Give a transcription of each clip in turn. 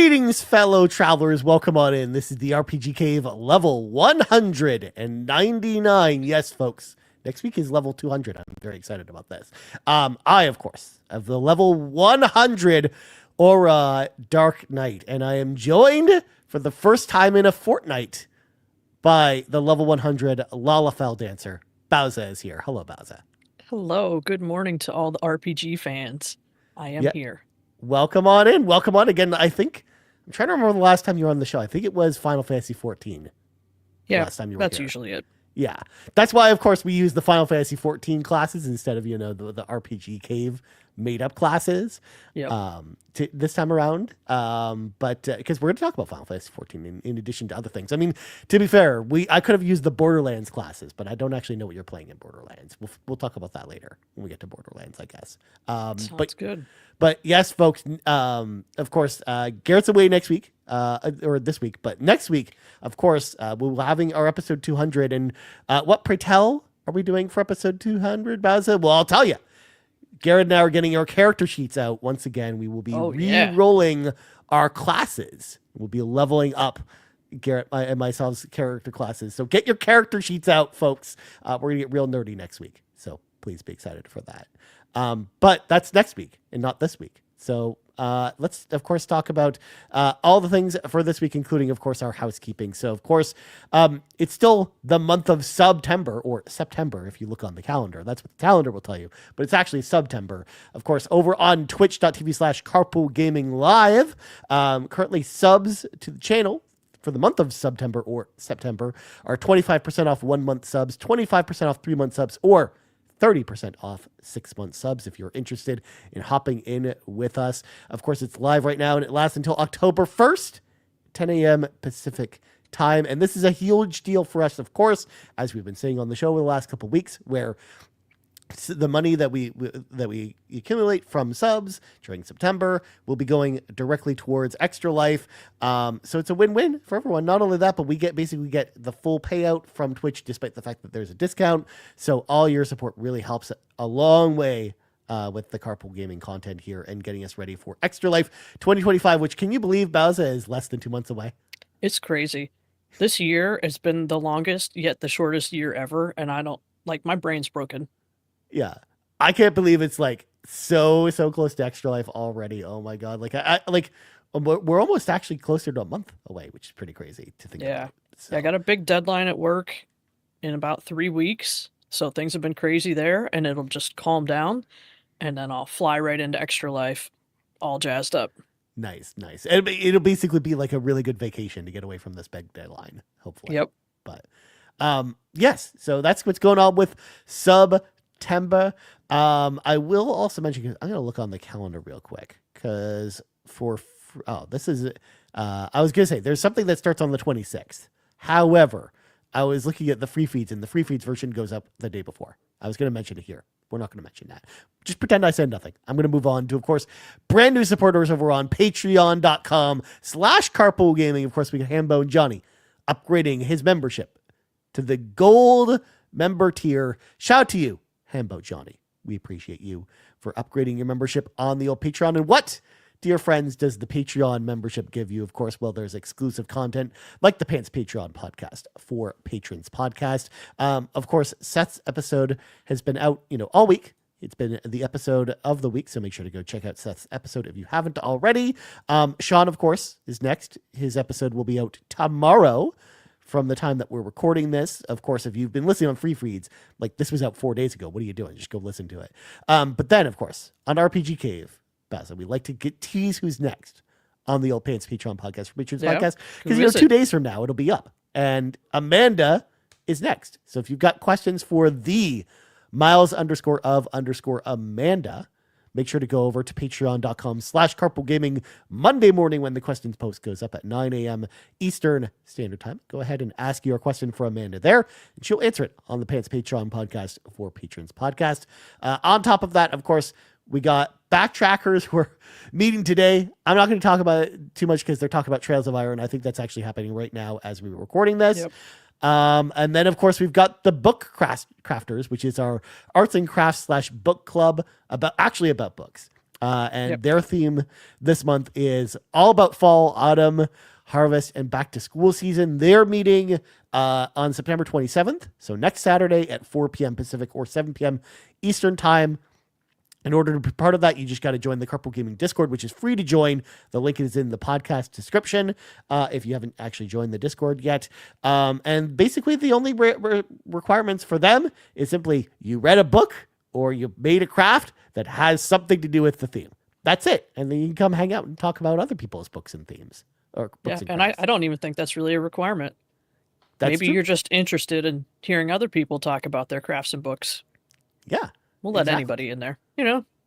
Greetings, fellow travelers. Welcome on in. This is the RPG Cave level 199. Yes, folks. Next week is level 200. I'm very excited about this. I, of course, have the level 100 Aura Dark Knight, and I am joined for the first time in a fortnight by the level 100 Lalafell dancer. Bowsah is here. Hello, Bowsah. Hello. Good morning to all the RPG fans. I am here. Welcome on in. Welcome on again. I'm trying to remember the last time you were on the show. I think it was Final Fantasy XIV. Yeah, last time you were that's here. usually it. Yeah. That's why, of course, we use the Final Fantasy XIV classes instead of, the RPG Cave made-up classes this time around. But because we're going to talk about Final Fantasy XIV in addition to other things. I mean, to be fair, I could have used the Borderlands classes, but I don't actually know what you're playing in Borderlands. We'll talk about that later when we get to Borderlands, I guess. Sounds good. But yes, folks, of course, Garrett's away next week, or this week, but next week, of course, we'll be having our episode 200. And what, pray tell, are we doing for episode 200, Bowsah? Well, I'll tell you. Garrett and I are getting our character sheets out once again. We will be re-rolling our classes. We'll be leveling up Garrett and myself's character classes. So get your character sheets out, folks. We're going to get real nerdy next week. So please be excited for that. But that's next week and not this week. So let's, of course, talk about all the things for this week, including, of course, our housekeeping. So, of course, it's still the month of September, or September, if you look on the calendar. That's what the calendar will tell you. But it's actually September. Of course, over on twitch.tv/Carpool Gaming Live, currently subs to the channel for the month of September are 25% off 1 month subs, 25% off 3 month subs, or 30% off 6 month subs if you're interested in hopping in with us. Of course, it's live right now and it lasts until October 1st, 10 a.m. Pacific time. And this is a huge deal for us, of course, as we've been saying on the show over the last couple of weeks, where the money that we accumulate from subs during September will be going directly towards Extra Life. So it's a win-win for everyone. Not only that, but we get the full payout from Twitch, despite the fact that there's a discount. So all your support really helps a long way with the Carpool Gaming content here and getting us ready for Extra Life 2025, which, can you believe, Bowsah, is less than 2 months away? It's crazy. This year has been the longest, yet the shortest year ever. And my brain's broken. Yeah, I can't believe it's so close to Extra Life already. Oh my god! We're almost actually closer to a month away, which is pretty crazy to think about. So. Yeah, I got a big deadline at work in about 3 weeks, so things have been crazy there, and it'll just calm down, and then I'll fly right into Extra Life, all jazzed up. Nice. And it'll basically be like a really good vacation to get away from this big deadline, hopefully. Yep. But yes, so that's what's going on with September. I will also mention, I'm going to look on the calendar real quick, because this is, I was going to say, there's something that starts on the 26th. However, I was looking at the free feeds, and the free feeds version goes up the day before. I was going to mention it here. We're not going to mention that. Just pretend I said nothing. I'm going to move on to, of course, brand new supporters over on patreon.com/Carpool Gaming. Of course, we got Hambone Jonny upgrading his membership to the gold member tier. Shout out to you, Hambone Jonny. We appreciate you for upgrading your membership on the old Patreon. And what, dear friends, does the Patreon membership give you? Of course, well, there's exclusive content like the Pants Patreon podcast for Patrons podcast. Of course, Seth's episode has been out, all week. It's been the episode of the week, so make sure to go check out Seth's episode if you haven't already. Sean, of course, is next. His episode will be out tomorrow. From the time that we're recording this. Of course, if you've been listening on free feeds, this was out 4 days ago. What are you doing? Just go listen to it. But then, of course, on RPG Cave, Bowsah, we like to tease who's next on the Old Pants Patreon podcast for Patrons podcast. Because, 2 days from now, it'll be up. And Amanda is next. So if you've got questions for the Miles_of_Amanda, make sure to go over to patreon.com/Carpool Gaming Monday morning when the questions post goes up at 9 a.m. Eastern Standard Time. Go ahead and ask your question for Amanda there, and she'll answer it on the Pants Patreon podcast for Patrons podcast. On top of that, of course, we got backtrackers who are meeting today. I'm not going to talk about it too much because they're talking about Trails of Iron. I think that's actually happening right now as we were recording this. Yep. And then, of course, we've got the Book Crafters, which is our arts and crafts / book club about books. And their theme this month is all about fall, autumn, harvest, and back to school season. They're meeting on September 27th, so next Saturday at 4 p.m. Pacific or 7 p.m. Eastern time. In order to be part of that, you just got to join the Carpool Gaming Discord, which is free to join. The link is in the podcast description if you haven't actually joined the Discord yet. And basically, the only requirements for them is simply you read a book or you made a craft that has something to do with the theme. That's it. And then you can come hang out and talk about other people's books and themes. Or books and I don't even think that's really a requirement. Maybe you're just interested in hearing other people talk about their crafts and books. Yeah. We'll let anybody in there,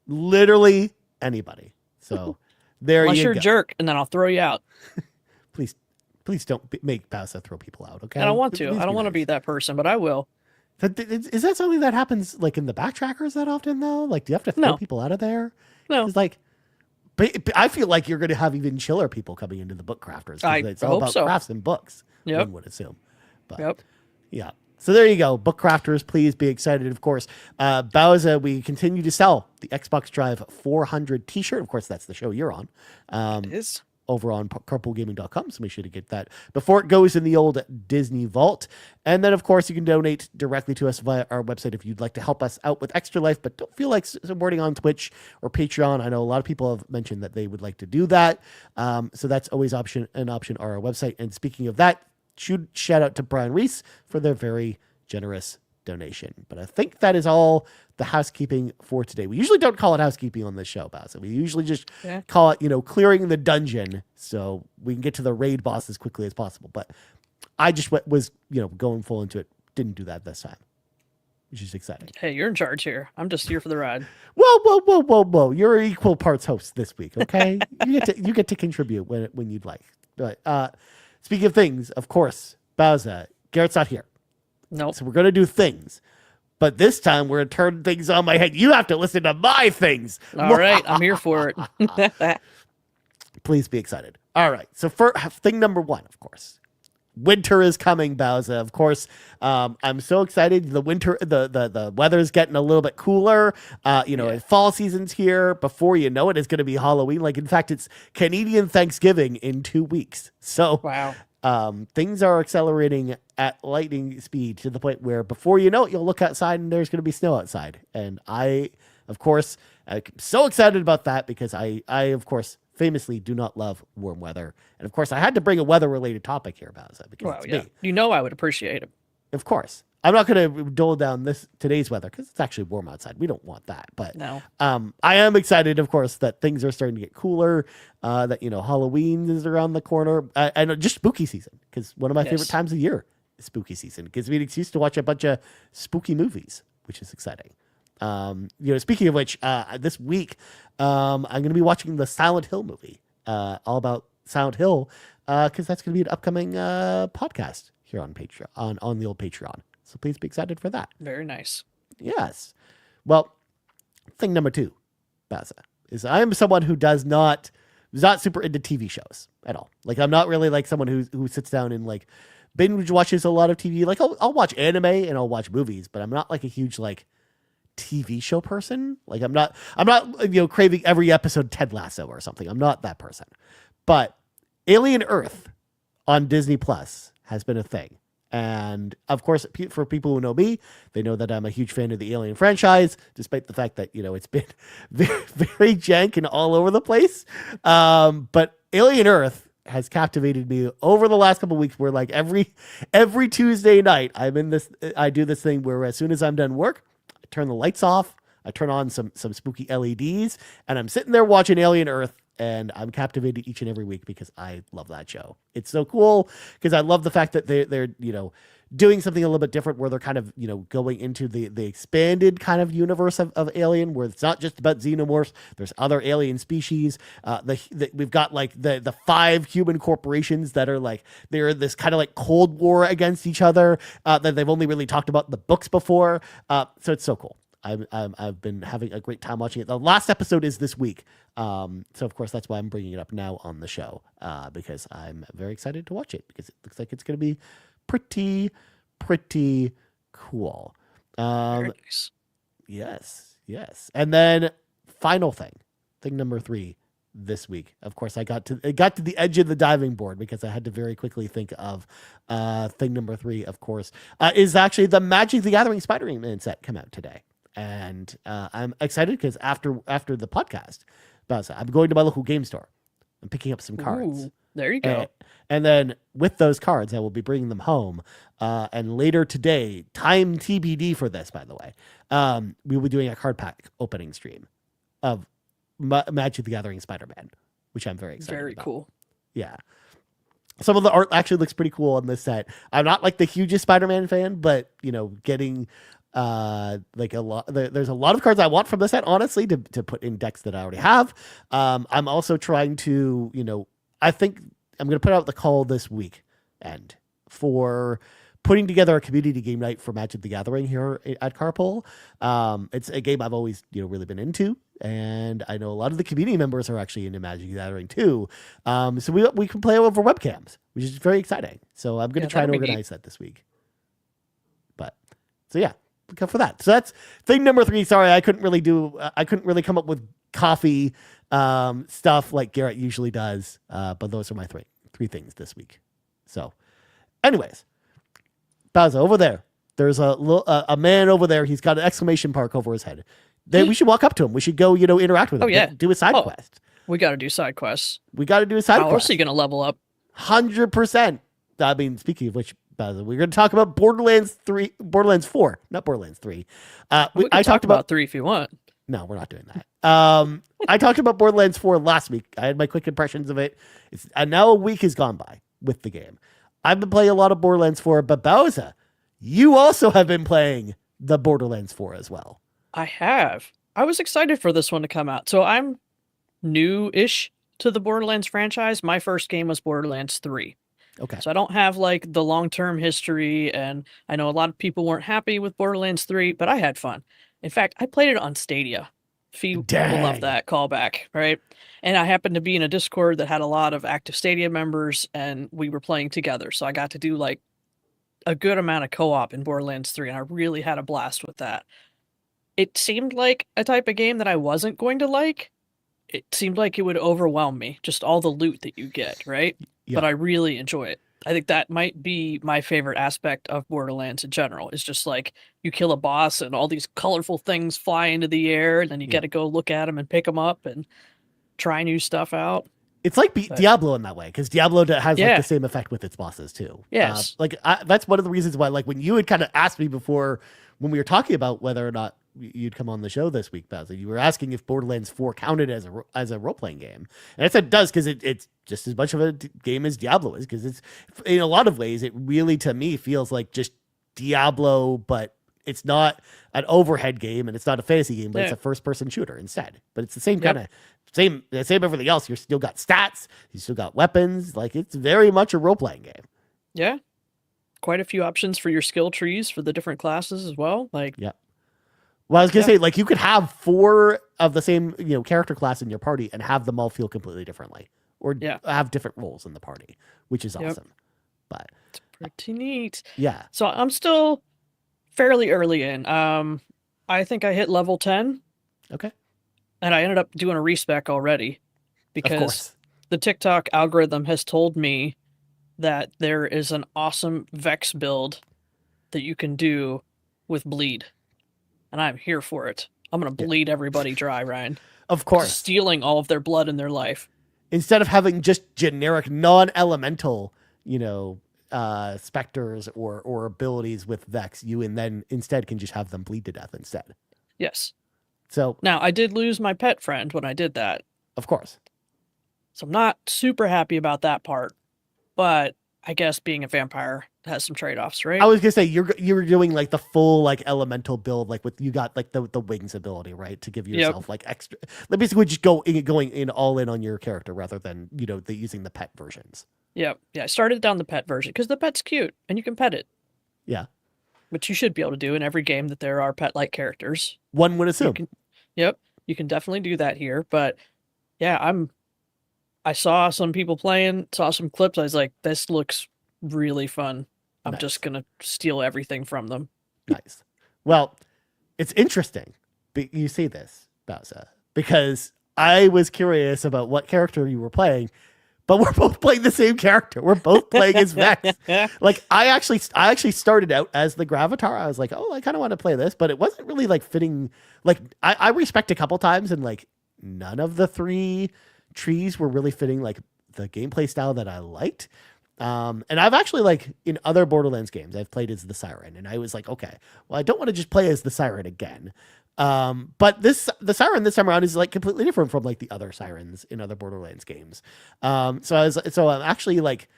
Literally anybody. So there Unless you you're go. a jerk, and then I'll throw you out. Please don't make Bowsah throw people out, okay? I don't want to. I don't want to be that person, but I will. Is that something that happens like in the backtrackers that often though? Like, do you have to throw people out of there? No. It's like, I feel like you're going to have even chiller people coming into the book crafters. It's all about crafts and books. Yep. One would assume. But, yeah. So there you go. Book crafters, please be excited. Of course, Bowsah, we continue to sell the Xbox Drive 400 t-shirt. Of course, that's the show you're on. It is. Over on carpoolgaming.com, so make sure to get that before it goes in the old Disney vault. And then, of course, you can donate directly to us via our website if you'd like to help us out with Extra Life, but don't feel like supporting on Twitch or Patreon. I know a lot of people have mentioned that they would like to do that, so that's always an option on our website. And speaking of that, shout out to Brian Reese for their very generous donation. But I think that is all the housekeeping for today. We usually don't call it housekeeping on this show, Bowsah. We usually just call it, clearing the dungeon so we can get to the raid boss as quickly as possible. But I just was, going full into it. Didn't do that this time, which is exciting. Hey, you're in charge here. I'm just here for the ride. Whoa. You're equal parts host this week, okay? you get to contribute when you'd like. But speaking of things, of course, Bowsah, Garrett's not here. Nope. So we're going to do things. But this time we're going to turn things on my head. You have to listen to my things. All right. I'm here for it. Please be excited. All right. So for thing number one, of course, winter is coming, Bowsah. Of course, I'm so excited. The winter, the weather's getting a little bit cooler. Fall season's here. Before you know it, it's going to be Halloween. Like, in fact, it's Canadian Thanksgiving in 2 weeks. So wow. Things are accelerating at lightning speed to the point where before you know it, you'll look outside and there's going to be snow outside. And I, of course, I'm so excited about that because I, of course, famously do not love warm weather. And of course, I had to bring a weather-related topic here, Bowsah, because it's me. I would appreciate it. Of course. I'm not going to dole down today's weather because it's actually warm outside. We don't want that. But no. I am excited, of course, that things are starting to get cooler, that, Halloween is around the corner. And just spooky season, because one of my favorite times of year is spooky season. It gives me an excuse to watch a bunch of spooky movies, which is exciting. Speaking of which, this week, I'm going to be watching the Silent Hill movie, all about Silent Hill, because that's going to be an upcoming podcast here on Patreon, on the old Patreon. So please be excited for that. Very nice. Yes. Well, thing number two, Bowsah, is I am someone who is not super into TV shows at all. Like, I'm not really like someone who sits down and like binge watches a lot of TV. Like, I'll watch anime and I'll watch movies, but I'm not like a huge like TV show person. Like, I'm not craving every episode of Ted Lasso or something. I'm not that person. But Alien Earth on Disney Plus has been a thing. And of course, for people who know me, they know that I'm a huge fan of the Alien franchise, despite the fact that, it's been very, very jank and all over the place. But Alien Earth has captivated me over the last couple of weeks, where like every Tuesday night I do this thing where as soon as I'm done work, I turn the lights off, I turn on some spooky LEDs, and I'm sitting there watching Alien Earth. And I'm captivated each and every week because I love that show. It's so cool because I love the fact that they're doing something a little bit different, where they're kind of going into the expanded kind of universe of Alien, where it's not just about xenomorphs. There's other alien species. We've got like the 5 human corporations that are like they're this kind of like Cold War against each other that they've only really talked about in the books before. So it's so cool. I've been having a great time watching it. The last episode is this week. So of course that's why I'm bringing it up now on the show, because I'm very excited to watch it because it looks like it's going to be pretty cool. Very nice. Yes. And then final thing, thing number 3 this week. Of course, it got to the edge of the diving board because I had to very quickly think of thing number 3. Of course, is actually the Magic the Gathering Spider-Man set come out today, and I'm excited because after the podcast, Bowsah, I'm going to my local game store. I'm picking up some cards. Ooh, there you go. And then with those cards, I will be bringing them home. And later today, time TBD for this, by the way, we will be doing a card pack opening stream of Magic the Gathering Spider-Man, which I'm very excited about. Very cool. Yeah. Some of the art actually looks pretty cool on this set. I'm not like the hugest Spider-Man fan, but getting like there's a lot of cards I want from the set, honestly, to put in decks that I already have. I'm also trying to, I think I'm going to put out the call this week and for putting together a community game night for Magic the Gathering here at Carpool. It's a game I've always, really been into. And I know a lot of the community members are actually into Magic the Gathering too. So we can play over webcams, which is very exciting. So I'm going to try and organize that this week. So yeah, look out for that. So that's thing number 3. Sorry, I couldn't really come up with coffee stuff like Garrett usually does. But those are my three things this week. So anyways, Bowsah, over there, there's a man over there. He's got an exclamation mark over his head. We should walk up to him. We should go, interact with him. Yeah. Do a side quest. We got to do side quests. How else are you going to level up? 100%. I mean, speaking of which, Bowsah, we're going to talk about Borderlands 4, not Borderlands 3. I talked about 3 if you want. No, we're not doing that. I talked about Borderlands 4 last week. I had my quick impressions of it. And now a week has gone by with the game. I've been playing a lot of Borderlands 4, but Bowsah, you also have been playing the Borderlands 4 as well. I have. I was excited for this one to come out. So I'm new-ish to the Borderlands franchise. My first game was Borderlands 3. Okay. So I don't have like the long-term history, and I know a lot of people weren't happy with Borderlands 3, but I had fun. In fact, I played it on Stadia. Fee will love that callback, right? And I happened to be in a Discord that had a lot of active Stadia members, and we were playing together. So I got to do like a good amount of co-op in Borderlands 3, and I really had a blast with that. It seemed like a type of game that I wasn't going to like. It seemed like it would overwhelm me, just all the loot that you get, right? Yeah. But I really enjoy it. I think that might be my favorite aspect of Borderlands in general, is just like you kill a boss and all these colorful things fly into the air, and then you get to go look at them and pick them up and try new stuff out. It's like Diablo in that way, because Diablo has like the same effect with its bosses too. Yes. That's one of the reasons why, like, when you had kind of asked me before, when we were talking about whether or not you'd come on the show this week, Bowsah, you were asking if Borderlands 4 counted as a role-playing game. And I said it does, because it's just as much of a game as Diablo is, because it's, in a lot of ways, it really, to me, feels like just Diablo, but it's not an overhead game and it's not a fantasy game, but it's a first-person shooter instead. But it's the same kind of, same everything else. You still got stats, you still got weapons. Like, it's very much a role-playing game. Yeah. Quite a few options for your skill trees for the different classes as well. Like, well, I was going to say, like, you could have 4 of the same, character class in your party and have them all feel completely differently, or have different roles in the party, which is awesome. But it's pretty neat. Yeah. So I'm still fairly early in. I think I hit level 10. Okay. And I ended up doing a respec already because the TikTok algorithm has told me that there is an awesome Vex build that you can do with bleed. And I'm here for it. I'm going to bleed everybody dry, Ryan. Of course. Stealing all of their blood in their life. Instead of having just generic non-elemental, specters or abilities with Vex, you instead can just have them bleed to death instead. Yes. So now I did lose my pet friend when I did that. Of course. So I'm not super happy about that part, but I guess being a vampire has some trade-offs, right? I was gonna say you're doing like the full like elemental build, like with you got like the wings ability, right, to give yourself like extra. Like basically just going in all in on your character rather than using the pet versions. Yeah. I started down the pet version because the pet's cute and you can pet it. Yeah. Which you should be able to do in every game that there are pet-like characters. One would assume. You can definitely do that here. But yeah, I saw some people playing, saw some clips. I was like, this looks really fun. I'm just going to steal everything from them. Nice. Well, it's interesting you say this, Bowsah, because I was curious about what character you were playing, but we're both playing the same character. We're both playing as Vex. Like I actually started out as the Gravatar. I was like, oh, I kind of want to play this, but it wasn't really like fitting. Like I respect a couple times, and like none of the three trees were really fitting like the gameplay style that I liked. And I've actually like in other Borderlands games, I've played as the Siren, and I was like, okay, well, I don't want to just play as the Siren again. But the Siren this time around is like completely different from like the other Sirens in other Borderlands games. So I'm actually like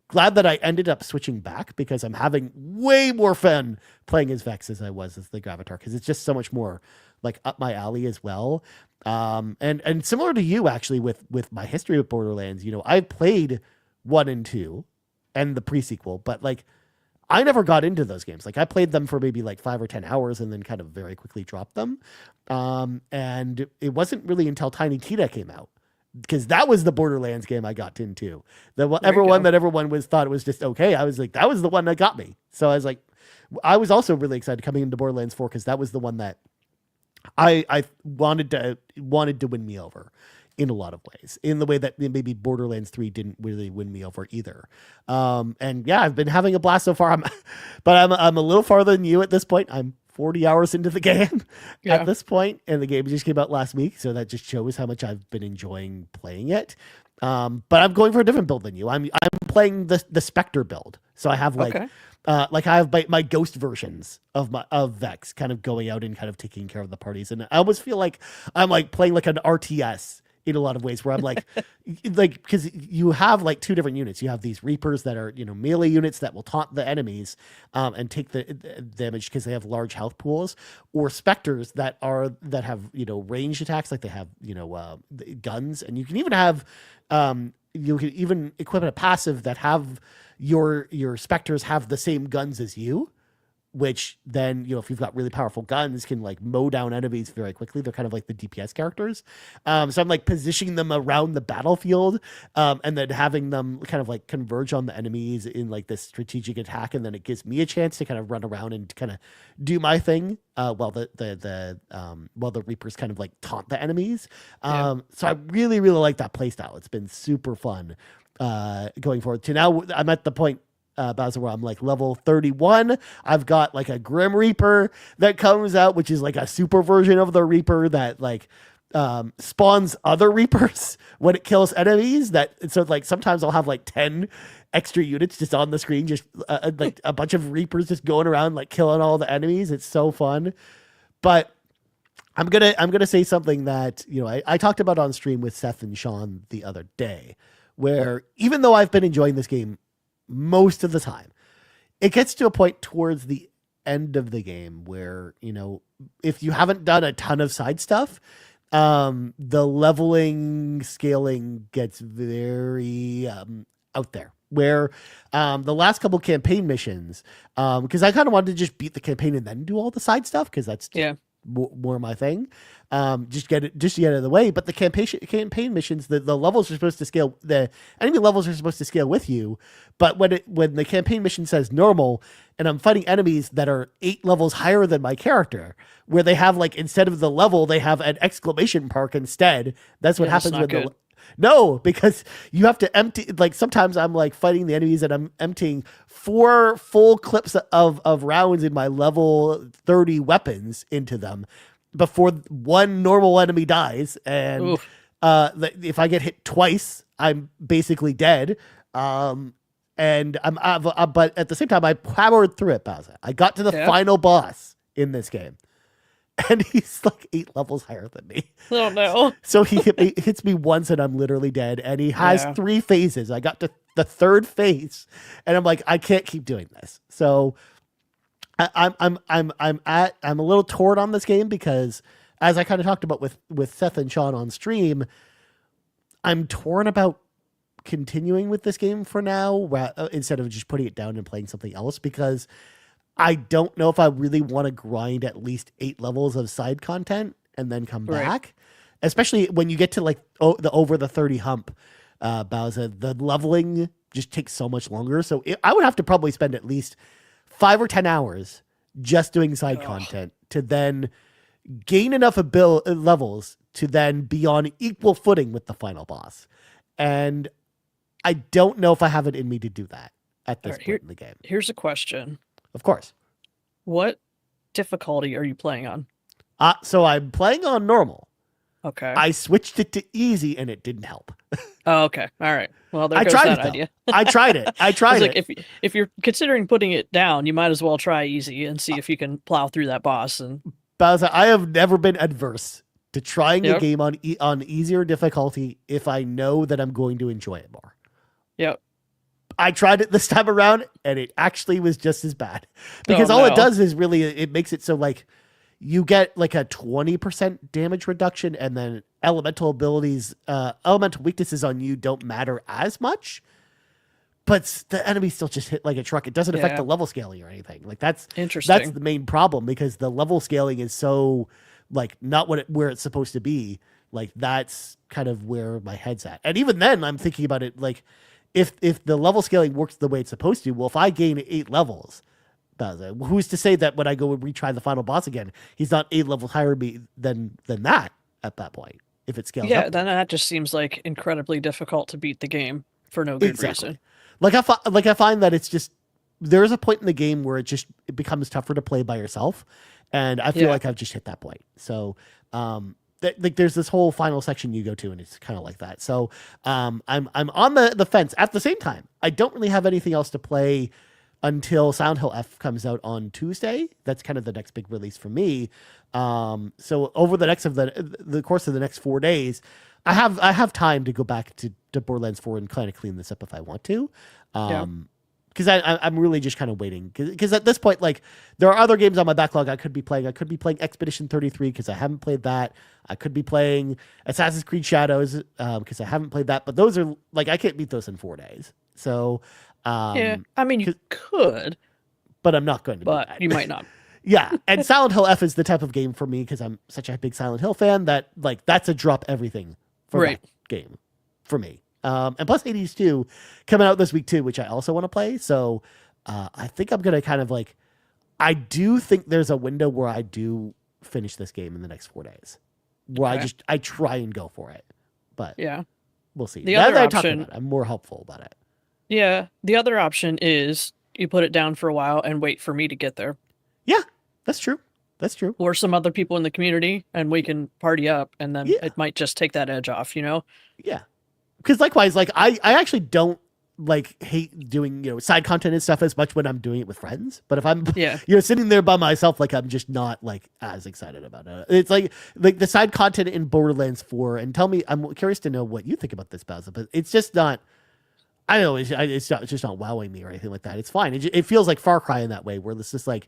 glad that I ended up switching back because I'm having way more fun playing as Vex as I was as the Gravatar because it's just so much more like up my alley as well. And similar to you actually with my history with Borderlands, you know, I played 1 and 2 and the pre-sequel, but like I never got into those games. Like I played them for maybe like 5 or 10 hours and then kind of very quickly dropped them. And it wasn't really until Tiny Tina came out because that was the Borderlands game I got into. Everyone thought it was just okay. I was like, that was the one that got me. So I was like, I was also really excited coming into Borderlands 4 because that was the one that I wanted to win me over in a lot of ways, in the way that maybe Borderlands 3 didn't really win me over either. And yeah, I've been having a blast so far. But I'm a little farther than you at this point. I'm 40 hours into the game at this point, and the game just came out last week, so that just shows how much I've been enjoying playing it. But I'm going for a different build than you. I'm playing the Spectre build, so I have like I have my ghost versions of Vex kind of going out and kind of taking care of the parties, and I almost feel like I'm like playing like an RTS in a lot of ways where I'm like because you have like 2 different units. You have these Reapers that are, you know, melee units that will taunt the enemies and take the damage because they have large health pools, or Specters that have, you know, ranged attacks, like they have, you know, guns, and you can even have you can even equip a passive that have your Specters have the same guns as you, which then, you know, if you've got really powerful guns, can like mow down enemies very quickly. They're kind of like the DPS characters. So I'm like positioning them around the battlefield, and then having them kind of like converge on the enemies in like this strategic attack. And then it gives me a chance to kind of run around and kind of do my thing, while the Reapers kind of like taunt the enemies. So I really, really like that playstyle. It's been super fun, going forward to now. I'm at the point, Bowsah, where I'm like level 31. I've got like a Grim Reaper that comes out, which is like a super version of the Reaper that like spawns other Reapers when it kills enemies. So like sometimes I'll have like 10 extra units just on the screen, just like a bunch of Reapers just going around like killing all the enemies. It's so fun. But I'm gonna say something that, you know, I talked about on stream with Seth and Sean the other day, where even though I've been enjoying this game most of the time, it gets to a point towards the end of the game where, you know, if you haven't done a ton of side stuff, the leveling scaling gets very out there, where the last couple campaign missions, because I kind of wanted to just beat the campaign and then do all the side stuff because that's more my thing. Just get it out of the way. But the campaign missions, the levels are supposed to scale. The enemy levels are supposed to scale with you. But when the campaign mission says normal, and I'm fighting enemies that are 8 levels higher than my character, where they have like, instead of the level, they have an exclamation mark instead. That's what happens when no, because you have to empty, like sometimes I'm like fighting the enemies and I'm emptying 4 full clips of rounds in my level 30 weapons into them before one normal enemy dies. And if I get hit twice, I'm basically dead. And but at the same time, I powered through it, Bowsah. I got to the final boss in this game. And he's like 8 levels higher than me. Oh no. So he hits me once and I'm literally dead. And he has 3 phases. I got to the 3rd phase and I'm like, I can't keep doing this. So I'm a little torn on this game because, as I kind of talked about with Seth and Sean on stream, I'm torn about continuing with this game for now, instead of just putting it down and playing something else, because I don't know if I really want to grind at least 8 levels of side content and then come back, especially when you get to like over the 30 hump, Bowsah. The leveling just takes so much longer. So I would have to probably spend at least 5 or 10 hours just doing side content to then gain enough levels to then be on equal footing with the final boss. And I don't know if I have it in me to do that at this point in the game. Here's a question. Of course. What difficulty are you playing on? So I'm playing on normal. Okay. I switched it to easy and it didn't help. Oh, okay. All right. Well, there goes that idea. I tried it. Like, if you're considering putting it down, you might as well try easy and see if you can plow through that boss. And Bowsah, I have never been adverse to trying a game on easier difficulty if I know that I'm going to enjoy it more. Yep. I tried it this time around and it actually was just as bad because it does is really, it makes it so like you get like a 20% damage reduction and then elemental weaknesses on you don't matter as much, but the enemy still just hit like a truck. It doesn't affect the level scaling or anything. Like that's interesting. That's the main problem because the level scaling is so like not where it's supposed to be. Like that's kind of where my head's at. And even then I'm thinking about it like if the level scaling works the way it's supposed to, well, if I gain 8 levels, who's to say that when I go and retry the final boss again, he's not 8 levels higher than that at that point? If it scales up, then that just seems like incredibly difficult to beat the game for no good reason. Like I find that it's just there's a point in the game where it becomes tougher to play by yourself, and I feel like I've just hit that point. So, like there's this whole final section you go to, and it's kind of like that. So, I'm on the fence. At the same time, I don't really have anything else to play until Silent Hill F comes out on Tuesday. That's kind of the next big release for me. So over the course of the next 4 days, I have time to go back to Borderlands 4 and kind of clean this up if I want to. Because I'm really just kind of waiting. Because at this point, like there are other games on my backlog I could be playing. I could be playing Expedition 33 because I haven't played that. I could be playing Assassin's Creed Shadows because I haven't played that. But those are like I can't beat those in 4 days. So I mean you could, but I'm not going to. But you might not. Yeah, and Silent Hill F is the type of game for me because I'm such a big Silent Hill fan that like that's a drop everything for that game for me. And plus Hades 2 coming out this week too, which I also want to play. So I think I'm gonna kind of like I do think there's a window where I do finish this game in the next 4 days, where I try and go for it. But we'll see. The other option, I'm more hopeful about it. Yeah, the other option is you put it down for a while and wait for me to get there. Yeah, that's true. That's true. Or some other people in the community, and we can party up, and then it might just take that edge off, you know? Yeah. Because likewise, like I actually don't like hate doing, side content and stuff as much when I'm doing it with friends. But if I'm sitting there by myself, like I'm just not like as excited about it. It's like the side content in Borderlands 4, and tell me, I'm curious to know what you think about this, Bowsah, but it's just not, I don't know, it's just not wowing me or anything like that. It's fine. It feels like Far Cry in that way, where it's just like,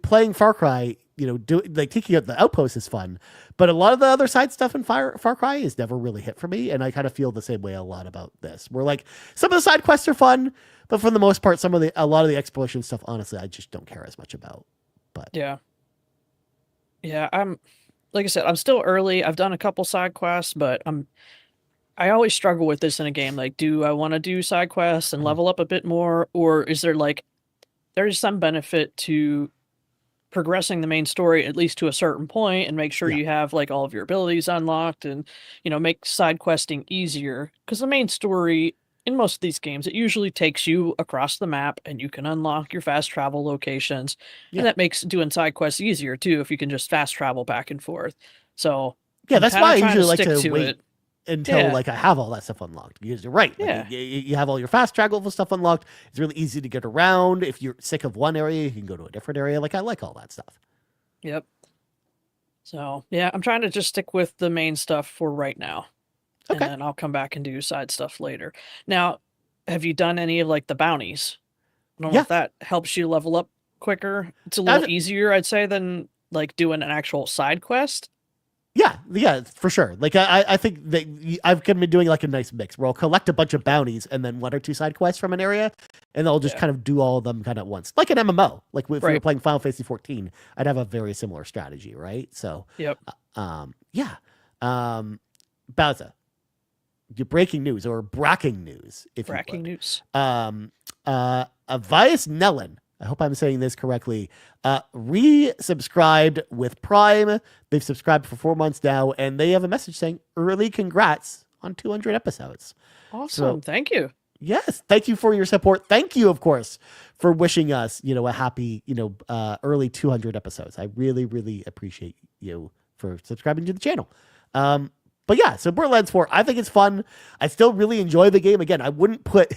playing Far Cry, taking out the outpost is fun, but a lot of the other side stuff in Far Cry has never really hit for me, and I kind of feel the same way a lot about this. Where like some of the side quests are fun, but for the most part, a lot of the exploration stuff, honestly, I just don't care as much about. But yeah, I'm like I said, I'm still early. I've done a couple side quests, but I always struggle with this in a game. Like, do I want to do side quests and level up a bit more, or is there's some benefit to progressing the main story at least to a certain point and make sure you have like all of your abilities unlocked and make side questing easier, because the main story in most of these games, it usually takes you across the map and you can unlock your fast travel locations, and that makes doing side quests easier too if you can just fast travel back and forth. So that's why I usually like to wait until I have all that stuff unlocked, because you're right. Like, you have all your fast travel stuff unlocked. It's really easy to get around. If you're sick of one area, you can go to a different area. Like I like all that stuff. Yep. So I'm trying to just stick with the main stuff for right now. Okay. And then I'll come back and do side stuff later. Now, have you done any of like the bounties? I don't know if that helps you level up quicker. It's a little easier, I'd say, than like doing an actual side quest. Yeah, for sure. Like I think that I've been doing like a nice mix where I'll collect a bunch of bounties and then 1 or 2 side quests from an area, and I'll just kind of do all of them kind of at once, like an MMO. Like if we were playing Final Fantasy XIV, I'd have a very similar strategy, right? So Bowsah, your breaking news or bracking news, if bracking you would. news. Avias Nellen I hope I'm saying this correctly, resubscribed with Prime. They've subscribed for 4 months now, and they have a message saying early congrats on 200 episodes. Awesome. Thank you. Yes. Thank you for your support. Thank you, of course, for wishing us, a happy, early 200 episodes. I really, really appreciate you for subscribing to the channel. But yeah, so Borderlands 4, I think it's fun. I still really enjoy the game. Again, I wouldn't put,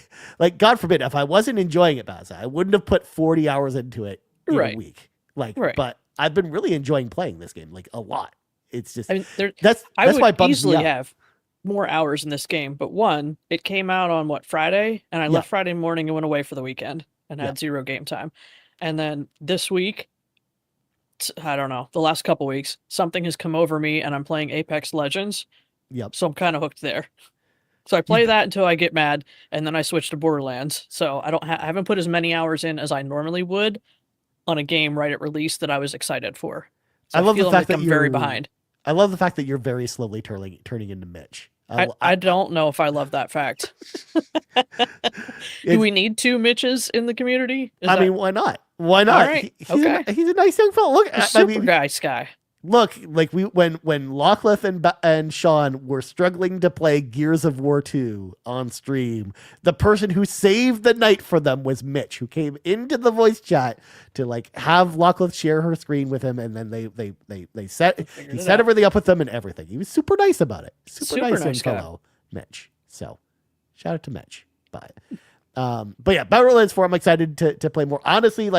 God forbid, if I wasn't enjoying it, Bowsah, I wouldn't have put 40 hours into it in a week. But I've been really enjoying playing this game, a lot. It's just, that's why it bumps me up. Have more hours in this game, but one, it came out on Friday, and I left Friday morning and went away for the weekend and had 0 game time. And then this week, I don't know, the last couple weeks, something has come over me and I'm playing Apex Legends. Yep. So I'm kind of hooked there. So I play that until I get mad, and then I switch to Borderlands. So I haven't put as many hours in as I normally would on a game right at release that I was excited for. So I love the fact that I'm very behind. I love the fact that you're very slowly turning into Mitch. I don't know if I love that fact. Do we need 2 Mitches in the community? Why not? Why not? Right. He's a nice young fellow. Look, super nice guy. Look, when Lachlan and Sean were struggling to play Gears of War 2 on stream, the person who saved the night for them was Mitch, who came into the voice chat to have Lachlan share her screen with him, and then he set everything up with them and everything. He was super nice about it. Super nice young fellow, Mitch. So, shout out to Mitch. Bye. But yeah, Borderlands 4, I'm excited to play more. Honestly,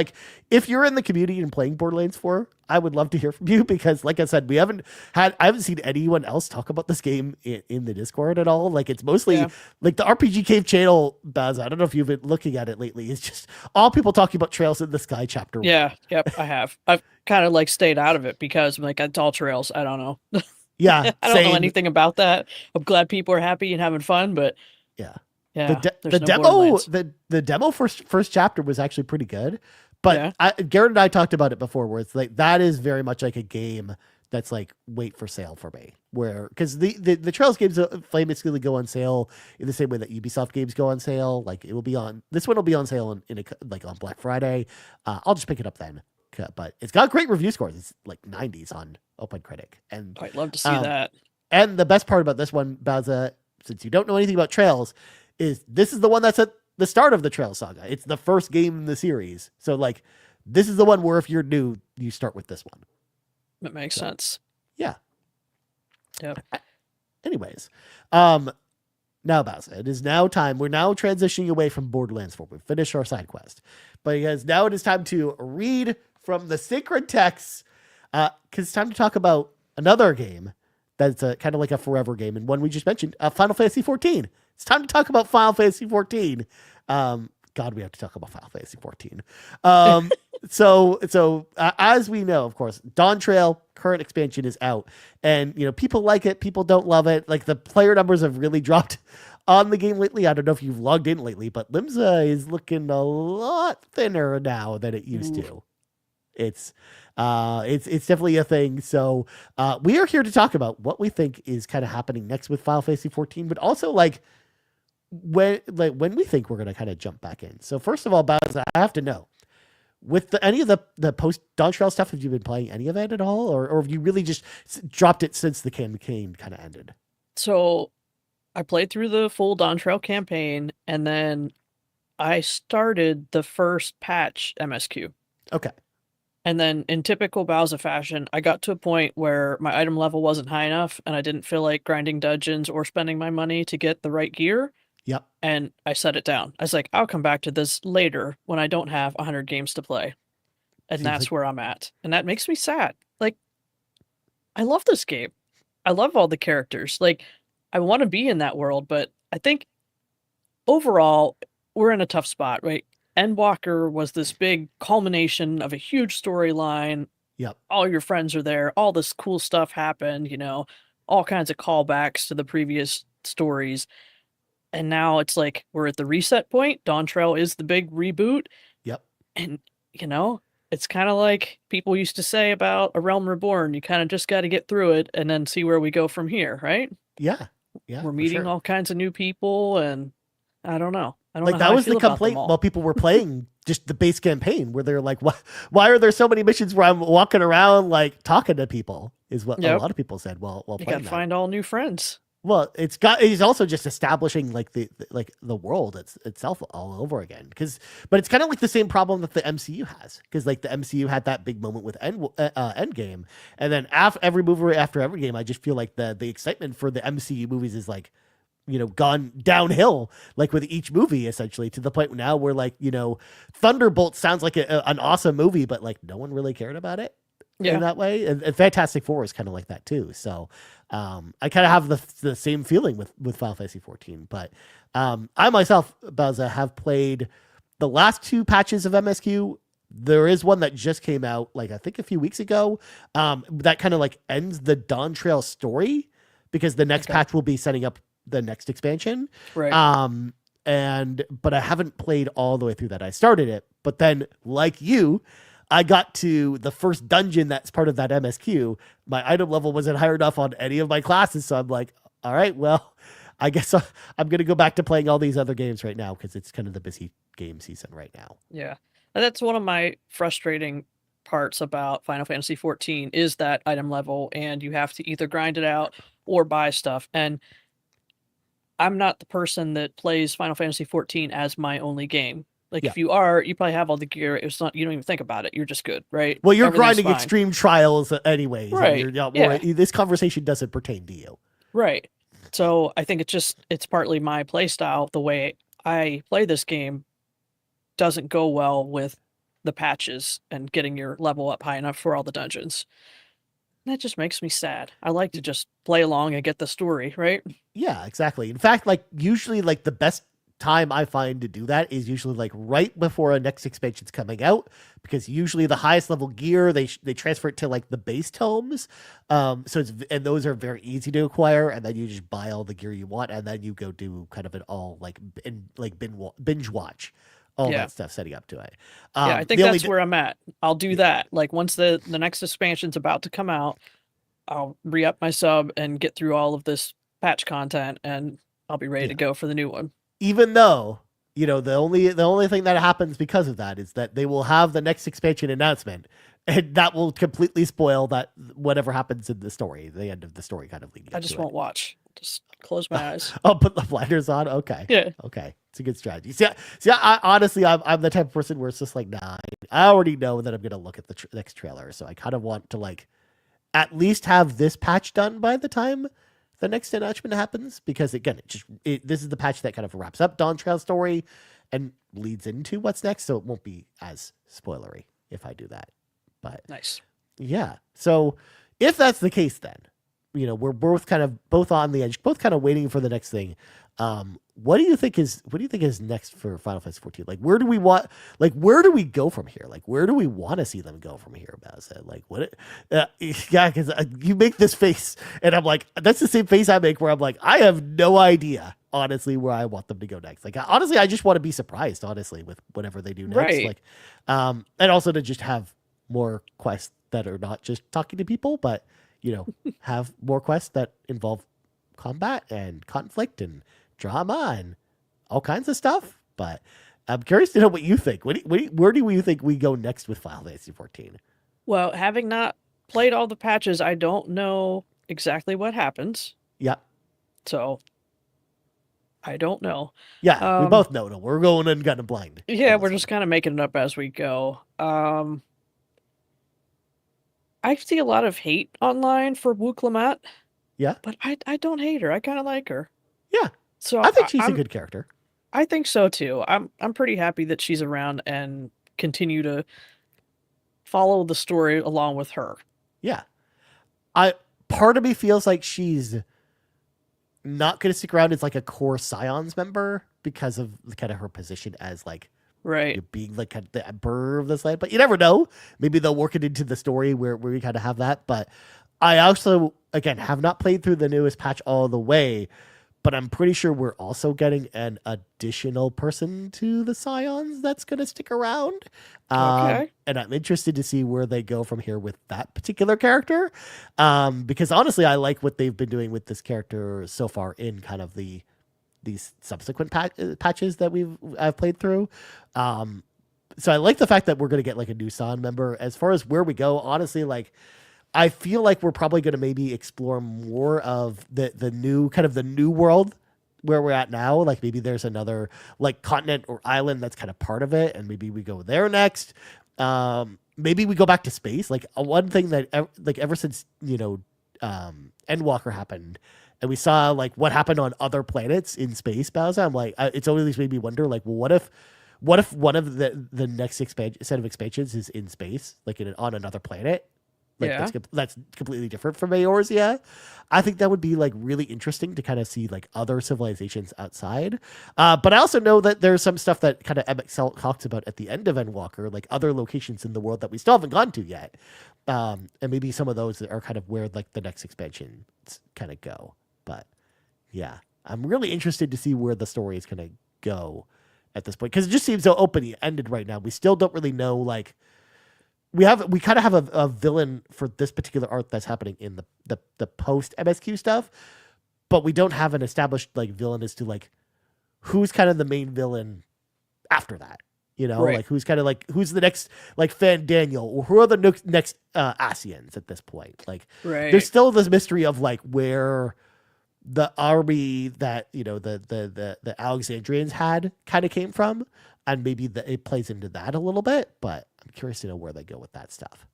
if you're in the community and playing Borderlands 4, I would love to hear from you, because like I said, I haven't seen anyone else talk about this game in the Discord at all. It's mostly the RPG Cave channel, Bowsah. I don't know if you've been looking at it lately. It's just all people talking about Trails in the Sky chapter 1. Yeah. Yep. I have. I've kind of stayed out of it because it's all Trails. I don't know. Yeah. I don't know anything about that. I'm glad people are happy and having fun, but yeah. Yeah, the demo first chapter was actually pretty good, but Garrett and I talked about it before, where it's that is very much like a game that's wait for sale for me, because the Trails games famously go on sale in the same way that Ubisoft games go on sale. This one will be on sale on Black Friday. I'll just pick it up then, but it's got great review scores. It's 90s on OpenCritic, and I'd love to see that. And the best part about this one, Bowsah, since you don't know anything about Trails, is this is the one that's at the start of the Trail saga. It's the first game in the series. So this is the one where if you're new, you start with this one. That makes sense. Yeah. Yep. Anyways, now Bowsah, it is now time. We're now transitioning away from Borderlands 4. We've finished our side quest, because now it is time to read from the sacred texts, because it's time to talk about another game that's kind of like a forever game, and one we just mentioned, Final Fantasy XIV. It's time to talk about Final Fantasy XIV. God, we have to talk about Final Fantasy XIV. So as we know, of course, Dawn Trail current expansion is out, and people like it, people don't love it. The player numbers have really dropped on the game lately. I don't know if you've logged in lately, but Limsa is looking a lot thinner now than it used to. It's definitely a thing. So we are here to talk about what we think is kind of happening next with Final Fantasy XIV, but also when we think we're going to kind of jump back in. So first of all, Bowsah, I have to know, with any of the post Dawn Trail stuff, have you been playing any of it at all, or have you really just dropped it since the campaign kind of ended? So I played through the full Dawn Trail campaign, and then I started the first patch MSQ. Okay. And then in typical Bowsah fashion, I got to a point where my item level wasn't high enough, and I didn't feel like grinding dungeons or spending my money to get the right gear. Yep. And I set it down. I was like, I'll come back to this later when I don't have 100 games to play. And that's where I'm at. And that makes me sad. I love this game. I love all the characters. I want to be in that world, but I think overall, we're in a tough spot, right? Endwalker was this big culmination of a huge storyline. Yep. All your friends are there. All this cool stuff happened, all kinds of callbacks to the previous stories. And now it's we're at the reset point. Dawn Trail is the big reboot. Yep. And, it's kind of like people used to say about A Realm Reborn. You kind of just got to get through it and then see where we go from here, right? Yeah. Yeah. We're meeting all kinds of new people, and I don't know. I don't know Like how that I was the feel about them complaint all. while people were playing just the base campaign, where they're like, why are there so many missions where I'm walking around like talking to people? Is what a Yep. lot of people said while You got playing to that. find all new friends. Well, it's also just establishing like the world itself all over again. But it's kind of like the same problem that the MCU has, because like the MCU had that big moment with Endgame, and then after every game, I just feel like the excitement for the MCU movies is like, gone downhill, like with each movie, essentially, to the point now where like, Thunderbolt sounds like an awesome movie, but like no one really cared about it in Yeah. that way. And Fantastic Four is kind of like that too. So I kind of have the same feeling with Final Fantasy 14. But I myself, Bowsah, have played the last two patches of MSQ. There is one that just came out, like I think a few weeks ago, that kind of like ends the Dawn Trail story, because the next Okay. patch will be setting up the next expansion. Right. But I haven't played all the way through that. I started it, but then like you, I got to the first dungeon that's part of that MSQ. My item level wasn't high enough on any of my classes, so I'm like, all right, well, I guess I'm going to go back to playing all these other games right now, because it's kind of the busy game season right now. Yeah. And that's one of my frustrating parts about Final Fantasy XIV is that item level, and you have to either grind it out or buy stuff. And I'm not the person that plays Final Fantasy XIV as my only game. Like, Yeah. if you are, you probably have all the gear. It's not, you don't even think about it. You're just good, right? Well, you're Everything's grinding fine. extreme trials anyways. Right. You're not Yeah. this conversation doesn't pertain to you. Right. So I think it's partly my play style. The way I play this game doesn't go well with the patches and getting your level up high enough for all the dungeons. That just makes me sad. I like to just play along and get the story, right? Yeah, exactly. In fact, like usually like the best time I find to do that is usually like right before a next expansion's coming out, because usually the highest level gear they transfer it to like the base tomes, and those are very easy to acquire, and then you just buy all the gear you want, and then you go do kind of an all like binge watch all Yeah. that stuff setting up to it. Yeah, I think the only that's where I'm at. I'll do that. Like, once the next expansion's about to come out, I'll re-up my sub and get through all of this patch content, and I'll be ready to go for the new one. Even though, the only thing that happens because of that is that they will have the next expansion announcement, and that will completely spoil that whatever happens in the story, the end of the story kind of leading. I just won't watch. Just close my eyes. I'll put the blinders on. Okay. Yeah. Okay. It's a good strategy. See, honestly, I'm the type of person where it's just like, nah, I already know that I'm going to look at the next trailer. So I kind of want to like at least have this patch done by the time the next announcement happens, because again, this is the patch that kind of wraps up Dawn Trail story and leads into what's next. So it won't be as spoilery if I do that. But Nice. yeah. So if that's the case, then, we're both on the edge, both kind of waiting for the next thing. What do you think is next for Final Fantasy XIV? Like, where do we go from here? Like, where do we want to see them go from here, Bowsah? Like, because you make this face, and I'm like, that's the same face I make where I'm like, I have no idea, honestly, where I want them to go next. Like, honestly, I just want to be surprised, honestly, with whatever they do next. Right. Like, and also to just have more quests that are not just talking to people, but have more quests that involve combat and conflict and drama and all kinds of stuff. But I'm curious to know what you think. Where do you think we go next with Final Fantasy 14? Well, having not played all the patches, I don't know exactly what happens. Yeah. So I don't know. Yeah, we both know. No, we're going in kind of blind. Yeah, we're just kind of making it up as we go. I see a lot of hate online for Wu Clement. Yeah. But I don't hate her. I kind of like her. Yeah. So I think she's a good character. I think so too. I'm pretty happy that she's around and continue to follow the story along with her. Yeah. Part of me feels like she's not going to stick around as like a core Scions member because of kind of her position as like being like kind of the emperor of this land. But you never know. Maybe they'll work it into the story where we kind of have that. But I also, again, have not played through the newest patch all the way, but I'm pretty sure we're also getting an additional person to the Scions that's going to stick around. Okay. And I'm interested to see where they go from here with that particular character. Because honestly, I like what they've been doing with this character so far in kind of the these subsequent patches that I've played through. So I like the fact that we're going to get like a new San member. As far as where we go, honestly, like I feel like we're probably going to maybe explore more of the new kind of the new world where we're at now. Like maybe there's another like continent or island that's kind of part of it, and maybe we go there next. Maybe we go back to space. Like one thing that like ever since Endwalker happened, and we saw like what happened on other planets in space, Bowsah, I'm like, it's always made me wonder, like, well, what if one of the next set of expansions is in space, like on another planet? Like that's completely different from Eorzea. I think that would be like really interesting to kind of see like other civilizations outside. But I also know that there's some stuff that kind of Emmett talks about at the end of Endwalker, like other locations in the world that we still haven't gone to yet. And maybe some of those are kind of where like the next expansions kind of go. But yeah, I'm really interested to see where the story is going to go at this point, because it just seems so open-ended right now. We still don't really know, like, we kind of have a villain for this particular arc that's happening in the post MSQ stuff, but we don't have an established like villain as to like who's kind of the main villain after that. Right. Like who's the next like Fan Daniel, or who are the next Asians at this point? Like, there's still this mystery of like where the army that the Alexandrians had kind of came from, and maybe it plays into that a little bit. But I'm curious to know where they go with that stuff.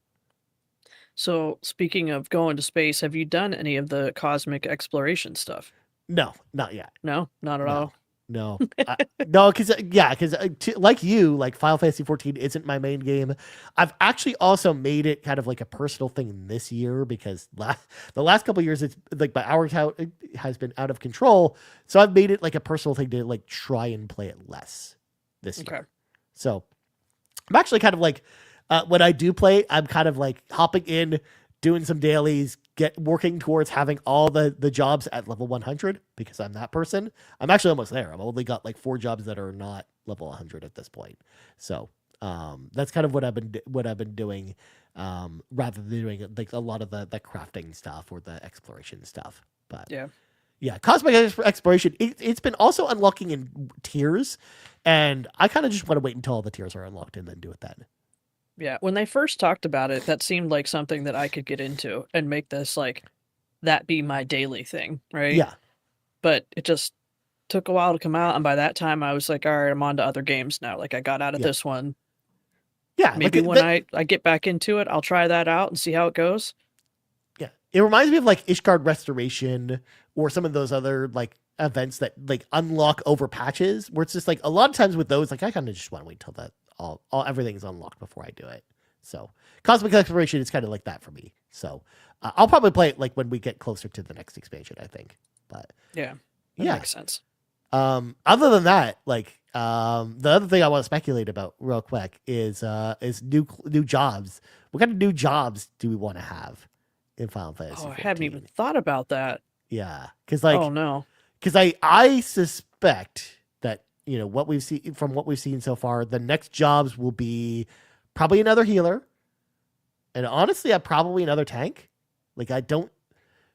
So speaking of going to space, have you done any of the cosmic exploration stuff? No, not yet. No, not at all. No, no, because like you, like Final Fantasy XIV isn't my main game. I've actually also made it kind of like a personal thing this year, because the last couple of years, it's like my hour count has been out of control. So I've made it like a personal thing to like try and play it less this year. So I'm actually kind of like, when I do play, I'm kind of like hopping in, doing some dailies, working towards having all the jobs at level 100, because I'm that person. I'm actually almost there. I've only got like 4 jobs that are not level 100 at this point. So that's kind of what I've been doing, rather than doing like a lot of the crafting stuff or the exploration stuff. But yeah, cosmic exploration, it's been also unlocking in tiers, and I kind of just want to wait until all the tiers are unlocked and then do it then. Yeah, when they first talked about it, that seemed like something that I could get into and make this like that be my daily thing, right? Yeah. But it just took a while to come out, and by that time I was like, all right, I'm on to other games now. Like I got out of this one. Yeah. Maybe when I get back into it, I'll try that out and see how it goes. Yeah. It reminds me of like Ishgard Restoration or some of those other like events that like unlock over patches, where it's just like a lot of times with those, like I kind of just want to wait till that everything's unlocked before I do it. So cosmic exploration is kind of like that for me. So I'll probably play it like when we get closer to the next expansion, I think. But that makes sense. Other than that, like the other thing I want to speculate about real quick is new jobs. What kind of new jobs do we want to have in Final Fantasy 15? I hadn't even thought about that. Yeah, because like, oh no, because I suspect that what we've seen so far, the next jobs will be probably another healer, and honestly, probably another tank. Like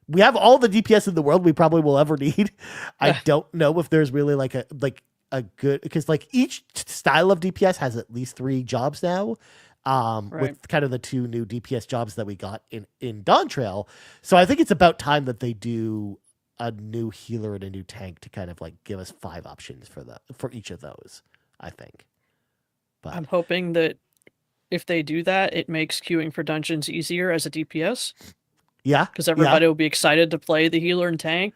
we have all the DPS in the world we probably will ever need. I don't know if there's really like a good, because like each style of DPS has at least 3 jobs now. With kind of the 2 new DPS jobs that we got in Dawn Trail. So I think it's about time that they do a new healer and a new tank to kind of like give us 5 options for each of those, I think. But I'm hoping that if they do that, it makes queuing for dungeons easier as a DPS. Yeah. Because everybody will be excited to play the healer and tank.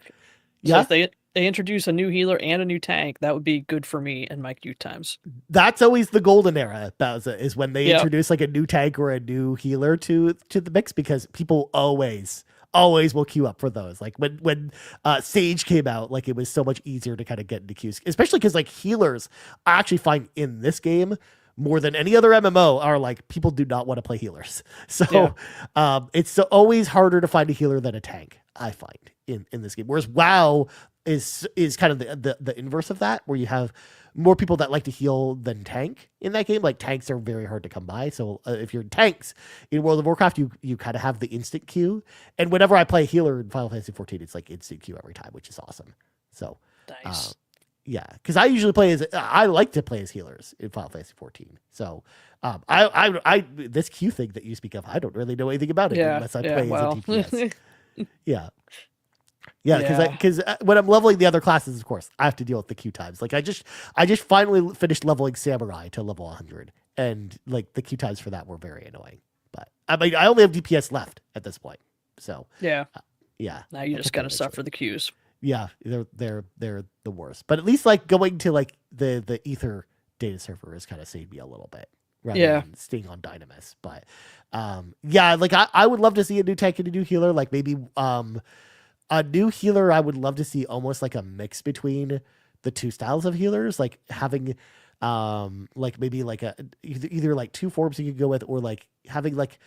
So if they introduce a new healer and a new tank, that would be good for me and my queue times. That's always the golden era, Bowsah, is when they introduce like a new tank or a new healer to the mix, because people always will queue up for those. Like when Sage came out, like it was so much easier to kind of get into queues, especially because like healers, I actually find in this game more than any other MMO are like, people do not want to play healers. So it's always harder to find a healer than a tank, I find in this game. Whereas WoW is kind of the inverse of that, where you have more people that like to heal than tank in that game. Like tanks are very hard to come by. So if you're tanks in World of Warcraft, you kind of have the instant queue. And whenever I play healer in Final Fantasy XIV, it's like instant queue every time, which is awesome. So nice. Yeah, because I like to play as healers in Final Fantasy 14. So, this Q thing that you speak of, I don't really know anything about it unless I play as a DPS. Yeah, because when I'm leveling the other classes, of course, I have to deal with the Q times. Like I just finally finished leveling Samurai to level 100, and like the Q times for that were very annoying. But I mean, I only have DPS left at this point, so yeah. Now you just gotta suffer the Qs. Yeah, they're the worst. But at least like going to like the Ether data server has kind of saved me a little bit rather than staying on Dynamis. But like I would love to see a new tank and a new healer. Like maybe a new healer. I would love to see almost like a mix between the two styles of healers, like having like maybe like either like two forms you could go with, or like having like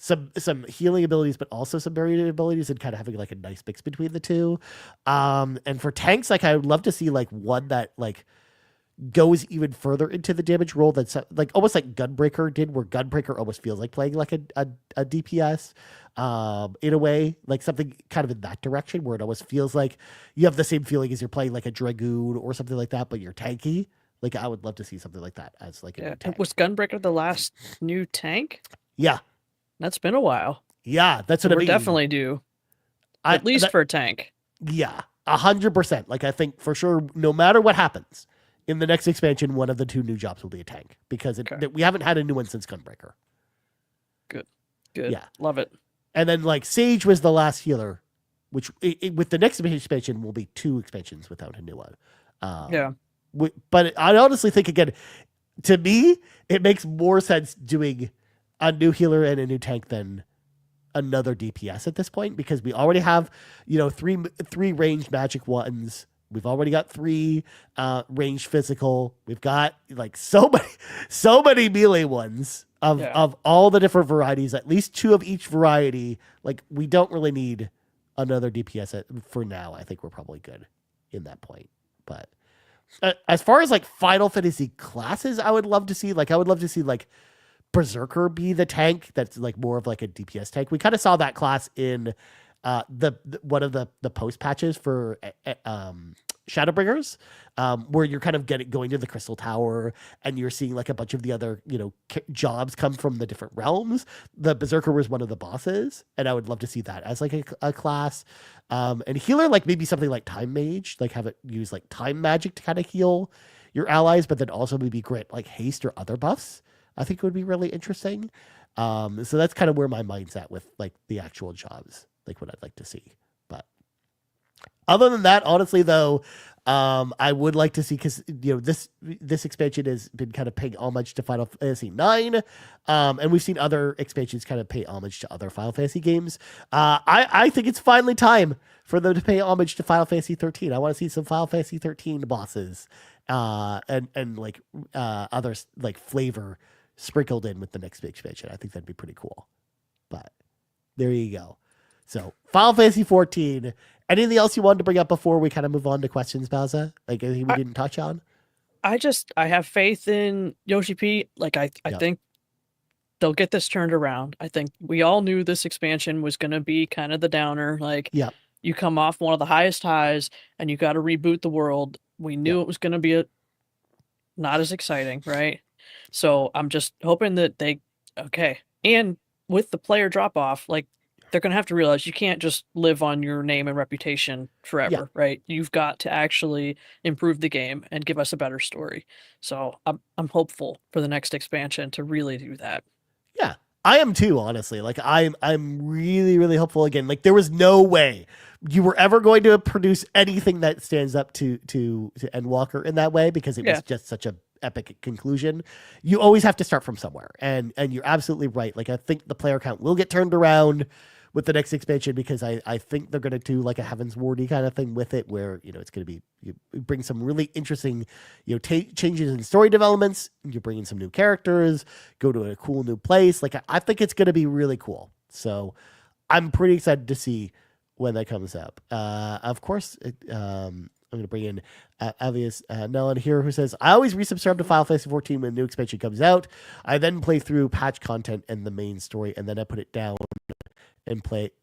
some healing abilities, but also some varied abilities, and kind of having like a nice mix between the two. And for tanks, like I would love to see like one that like goes even further into the damage roll, that's like almost like Gunbreaker did, where Gunbreaker almost feels like playing like a DPS in a way, like something kind of in that direction, where it almost feels like you have the same feeling as you're playing like a Dragoon or something like that, but you're tanky. Like I would love to see something like that as like a tank. Was Gunbreaker the last new tank? Yeah. That's been a while. Yeah, that's what I mean. We're definitely due. At least for a tank. Yeah, 100%. Like I think for sure, no matter what happens in the next expansion, one of the two new jobs will be a tank, because we haven't had a new one since Gunbreaker. Good. Yeah, love it. And then like Sage was the last healer, which with the next expansion will be 2 expansions without a new one. But I honestly think, again, to me, it makes more sense doing a new healer and a new tank than another DPS at this point, because we already have, 3 ranged magic ones. We've already got 3 ranged physical. We've got like so many melee ones of all the different varieties, at least 2 of each variety. Like we don't really need another DPS for now. I think we're probably good in that point. But as far as like Final Fantasy classes, I would love to see like Berserker be the tank that's like more of like a DPS tank. We kind of saw that class in the one of the post patches for Shadowbringers, where you're kind of going to the Crystal Tower and you're seeing like a bunch of the other jobs come from the different realms. The Berserker was one of the bosses, and I would love to see that as like a class. And healer, like maybe something like Time Mage, like have it use like time magic to kind of heal your allies, but then also maybe grant like haste or other buffs. I think it would be really interesting. So that's kind of where my mind's at with like the actual jobs, like what I'd like to see. But other than that, honestly, though, I would like to see, because this expansion has been kind of paying homage to Final Fantasy IX, and we've seen other expansions kind of pay homage to other Final Fantasy games. I think it's finally time for them to pay homage to Final Fantasy XIII. I want to see some Final Fantasy XIII bosses, and like others like flavor sprinkled in with the next expansion. I think that'd be pretty cool. But there you go. So Final Fantasy XIV. Anything else you wanted to bring up before we kind of move on to questions, Bowsah? Like anything we didn't touch on? I have faith in Yoshi P. Like I think they'll get this turned around. I think we all knew this expansion was going to be kind of the downer. Like you come off one of the highest highs and you got to reboot the world. We knew it was going to be not as exciting, right? So I'm just hoping that and with the player drop off, like they're going to have to realize you can't just live on your name and reputation forever, right? You've got to actually improve the game and give us a better story. So I'm hopeful for the next expansion to really do that. Yeah, I am too, honestly. Like I'm really, really hopeful again. Like there was no way you were ever going to produce anything that stands up to Endwalker in that way, because it was just such a epic conclusion. You always have to start from somewhere, and you're absolutely right. Like I think the player count will get turned around with the next expansion, because I think they're going to do like a Heaven's Wardy kind of thing with it, where it's going to be, you bring some really interesting changes in story developments. You bring in some new characters, go to a cool new place. Like I think it's going to be really cool. So I'm pretty excited to see when that comes up. Of course, I'm going to bring in Avius Nellan here, who says, I always resubscribe to Final Fantasy XIV when a new expansion comes out. I then play through patch content and the main story, and then I put it down and play it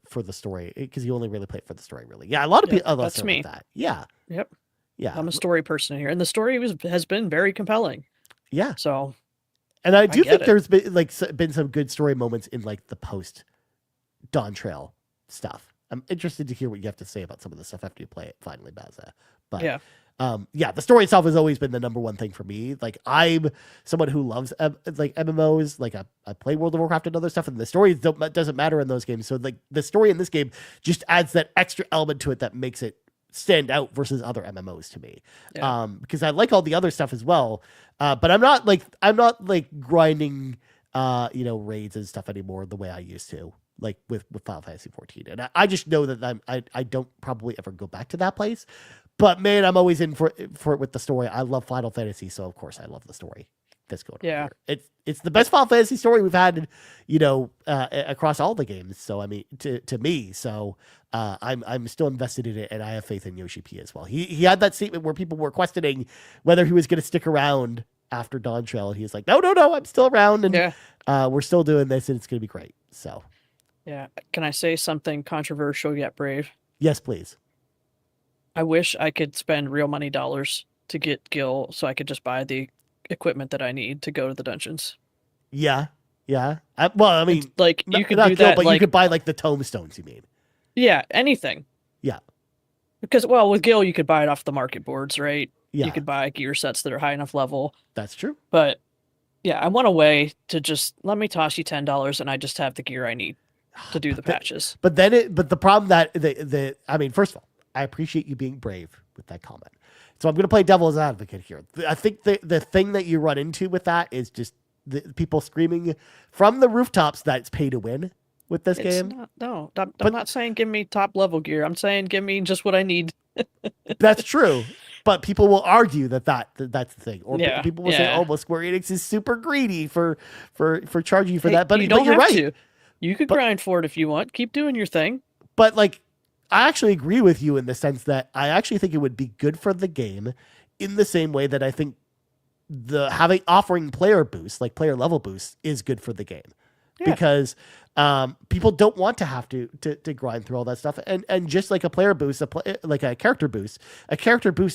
for the story, because you only really play it for the story, really. Yeah, a lot of people That's me. like that. Yeah. Yep. Yeah. I'm a story person here, and the story has been very compelling. Yeah. So, and I do think it. there's been some good story moments in like the post Dawn Trail stuff. I'm interested to hear what you have to say about some of the stuff after you play it finally, Bowsah. But yeah, the story itself has always been the number one thing for me. Like, I'm someone who loves like MMOs. Like, I play World of Warcraft and other stuff, and the story doesn't matter in those games. So like the story in this game just adds that extra element to it that makes it stand out versus other MMOs to me. Because I like all the other stuff as well. But I'm not like grinding raids and stuff anymore the way I used to, like with Final Fantasy XIV. And I just know that I don't probably ever go back to that place. But man, I'm always in for it with the story. I love Final Fantasy, so of course I love the story that's going on here. It's the best Final Fantasy story we've had, across all the games. So I mean, to me, so I'm still invested in it, and I have faith in Yoshi P as well. He had that statement where people were questioning whether he was going to stick around after Dawn Trail. He was like, no, I'm still around, and we're still doing this, and it's going to be great. So, yeah, can I say something controversial yet brave? Yes, please. I wish I could spend real money dollars to get Gil, so I could just buy the equipment that I need to go to the dungeons. Yeah. Well, I mean, it's like you could do Gil, that, but like, you could buy like the tomestones. You mean? Yeah, anything. Yeah. Because with Gil, you could buy it off the market boards, right? Yeah. You could buy gear sets that are high enough level. That's true. But yeah, I want a way to just let me toss you $10 and I just have the gear I need to do the patches. But the problem that I mean, first of all, I appreciate you being brave with that comment. So I'm going to play devil's advocate here. I think the thing that you run into with that is just the people screaming from the rooftops that it's pay to win with this game. I'm not saying give me top level gear. I'm saying give me just what I need. That's true. But people will argue that's the thing. Or people will say, oh, well, Square Enix is super greedy for charging you for that. But you're right. To. You could grind for it if you want. Keep doing your thing. But like, I actually agree with you in the sense that I actually think it would be good for the game in the same way that I think offering player boosts, like player level boosts, is good for the game. Yeah. Because people don't want to have to grind through all that stuff. And just like a player boost, like a character boost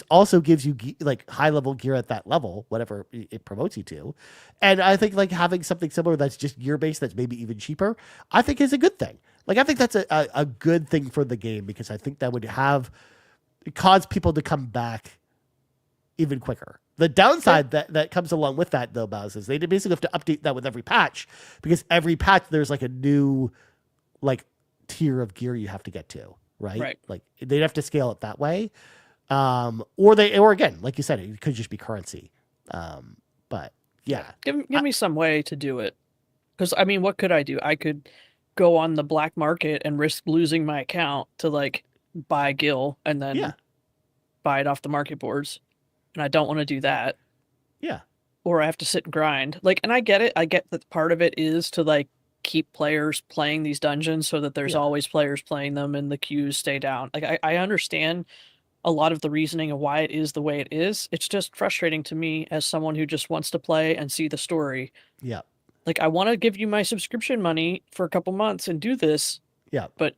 also gives you like high level gear at that level, whatever it promotes you to. And I think like having something similar that's just gear based, that's maybe even cheaper, I think is a good thing. Like, I think that's a good thing for the game, because I think that would cause people to come back even quicker. The downside that comes along with that, though, Bowsah, is they basically have to update that with every patch, because every patch there's like a new like tier of gear you have to get to, right? Like, they'd have to scale it that way, or again, like you said, it could just be currency. But yeah, give me some way to do it, because I mean, what could I do? I could go on the black market and risk losing my account to like buy Gil and then buy it off the market boards. And I don't want to do that. Yeah. Or I have to sit and grind. Like, and I get it. I get that part of it is to like keep players playing these dungeons so that there's always players playing them and the queues stay down. Like, I understand a lot of the reasoning of why it is the way it is. It's just frustrating to me as someone who just wants to play and see the story. Yeah. Like, I want to give you my subscription money for a couple months and do this. Yeah. But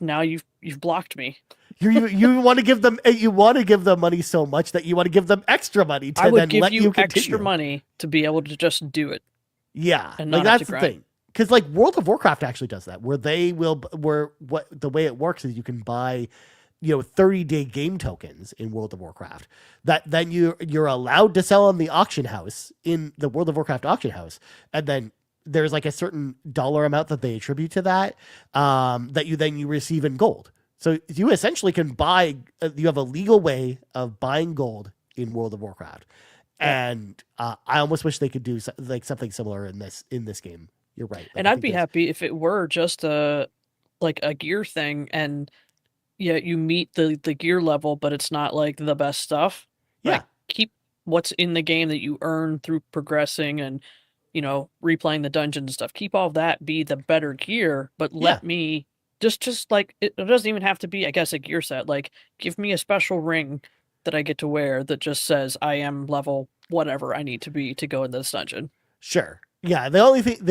now you've blocked me. You want to give them money so much that you want to give them extra money to then let you continue. Extra money to be able to just do it. Yeah. And like, that's the thing. Because like World of Warcraft actually does that, where the way it works is you can buy 30-day game tokens in World of Warcraft that then you're allowed to sell on the auction house, in the World of Warcraft auction house. And then there's like a certain dollar amount that they attribute to that, that you receive in gold. So you essentially can buy, you have a legal way of buying gold in World of Warcraft. And I almost wish they could do like something similar in this game. You're right. Like, and I'd be happy if it were just a gear thing, and you meet the gear level, but it's not like the best stuff. Yeah. Like, keep what's in the game that you earn through progressing and, replaying the dungeon and stuff. Keep all of that be the better gear, but let me just like, it doesn't even have to be, I guess, a gear set. Like, give me a special ring that I get to wear that just says I am level whatever I need to be to go in this dungeon. Sure. Yeah, the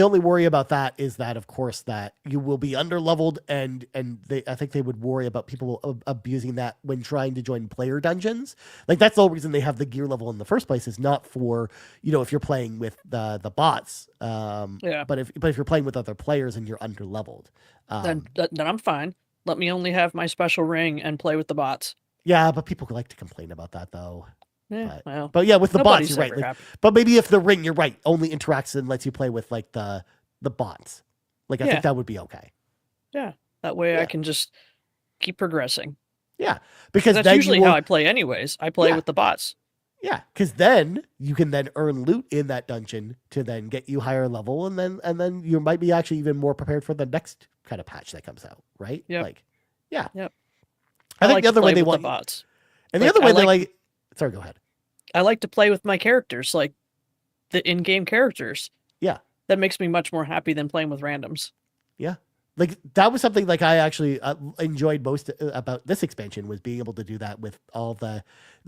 only worry about that is that, of course, that you will be underleveled, and I think they would worry about people abusing that when trying to join player dungeons. Like that's the whole reason they have the gear level in the first place, is not for, if you're playing with the bots, Yeah. but if you're playing with other players and you're underleveled, Then I'm fine. Let me only have my special ring and play with the bots. yeah, but people like to complain about that though. Yeah, But yeah, with the bots, you're right. ever Like, happy. but maybe if the ring, you're right, only interacts and lets you play with like the bots, like I think that would be okay. Yeah, that way I can just keep progressing. Yeah, because that's then usually how I play anyways. I play with the bots. Yeah, because then you can then earn loot in that dungeon to then get you higher level, and then you might be actually even more prepared for the next kind of patch that comes out, right? Yep. Like, yeah. Yep. I think the other way they want the bots, and the other way they like. Sorry, go ahead. I like to play with my characters, like the in-game characters. Yeah, that makes me much more happy than playing with randoms. Yeah. Like that was something like I actually enjoyed most about this expansion, was being able to do that with all the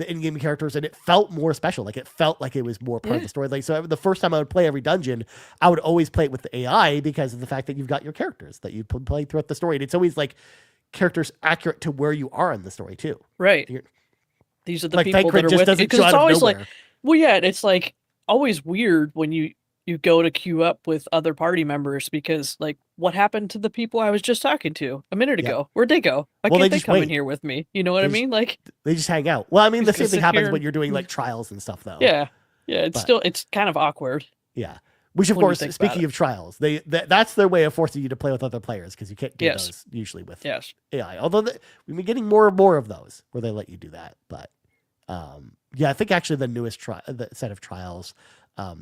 in-game characters, and it felt more special. Like it felt like it was more part of the story. Like so, the first time I would play every dungeon, I would always play it with the AI because of the fact that you've got your characters that you play throughout the story, and it's always like characters accurate to where you are in the story too. Right. These are the people that are with you, because it's always like, well, yeah, it's like always weird when you go to queue up with other party members, because like, what happened to the people I was just talking to a minute ago? Where'd they go? Why can't they come in here with me? You know what I mean? Like they just hang out. Well, I mean, the same thing happens when you're doing like trials and stuff, though. Yeah, it's kind of awkward. Yeah, which of course, speaking of trials, that's their way of forcing you to play with other players, because you can't do those usually with AI. Although we've been getting more and more of those where they let you do that, but I think actually the newest the set of trials,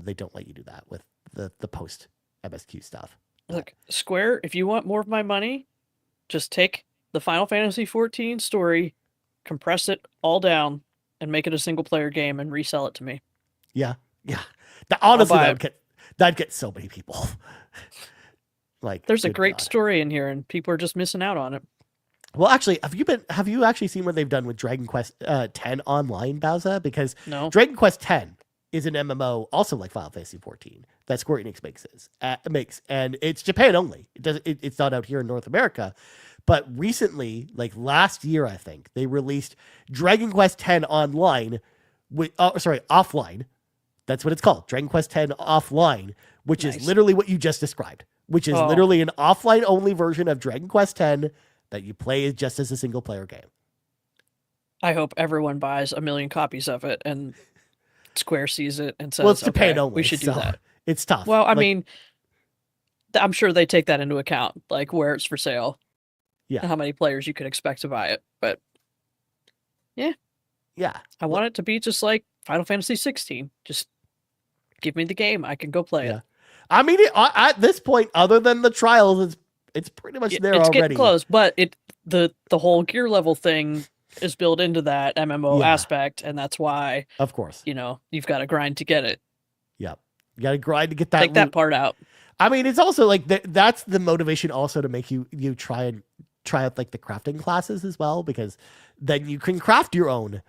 they don't let you do that with the post MSQ stuff. Look, Square, if you want more of my money, just take the Final Fantasy XIV story, compress it all down, and make it a single player game and resell it to me. Yeah. Honestly, that'd get so many people. Like, there's a great story in here, and people are just missing out on it. Well, actually, have you actually seen what they've done with Dragon Quest X online, Bowsah? Because Dragon Quest X is an MMO, also like Final Fantasy XIV, that Square Enix makes, and it's Japan only. It's not out here in North America. But recently, like last year, I think they released Dragon Quest X online, offline. That's what it's called, Dragon Quest X offline, which is literally what you just described, which is literally an offline only version of Dragon Quest X that you play just as a single player game. I hope everyone buys 1 million copies of it and Square sees it and says, well, it's Japan only, we should do that. It's tough. Well, I mean, I'm sure they take that into account, like where it's for sale. Yeah. And how many players you could expect to buy it. But yeah. I want it to be just like Final Fantasy XVI. Just give me the game. I can go play it. I mean, at this point, other than the trials, it's pretty much there already. It's getting close, but the whole gear level thing is built into that MMO aspect, and that's why, of course, you've got to grind to get it. Yep, you got to grind to get that. Take that part out. I mean, it's also like that's the motivation also to make you try out like the crafting classes as well, because then you can craft your own.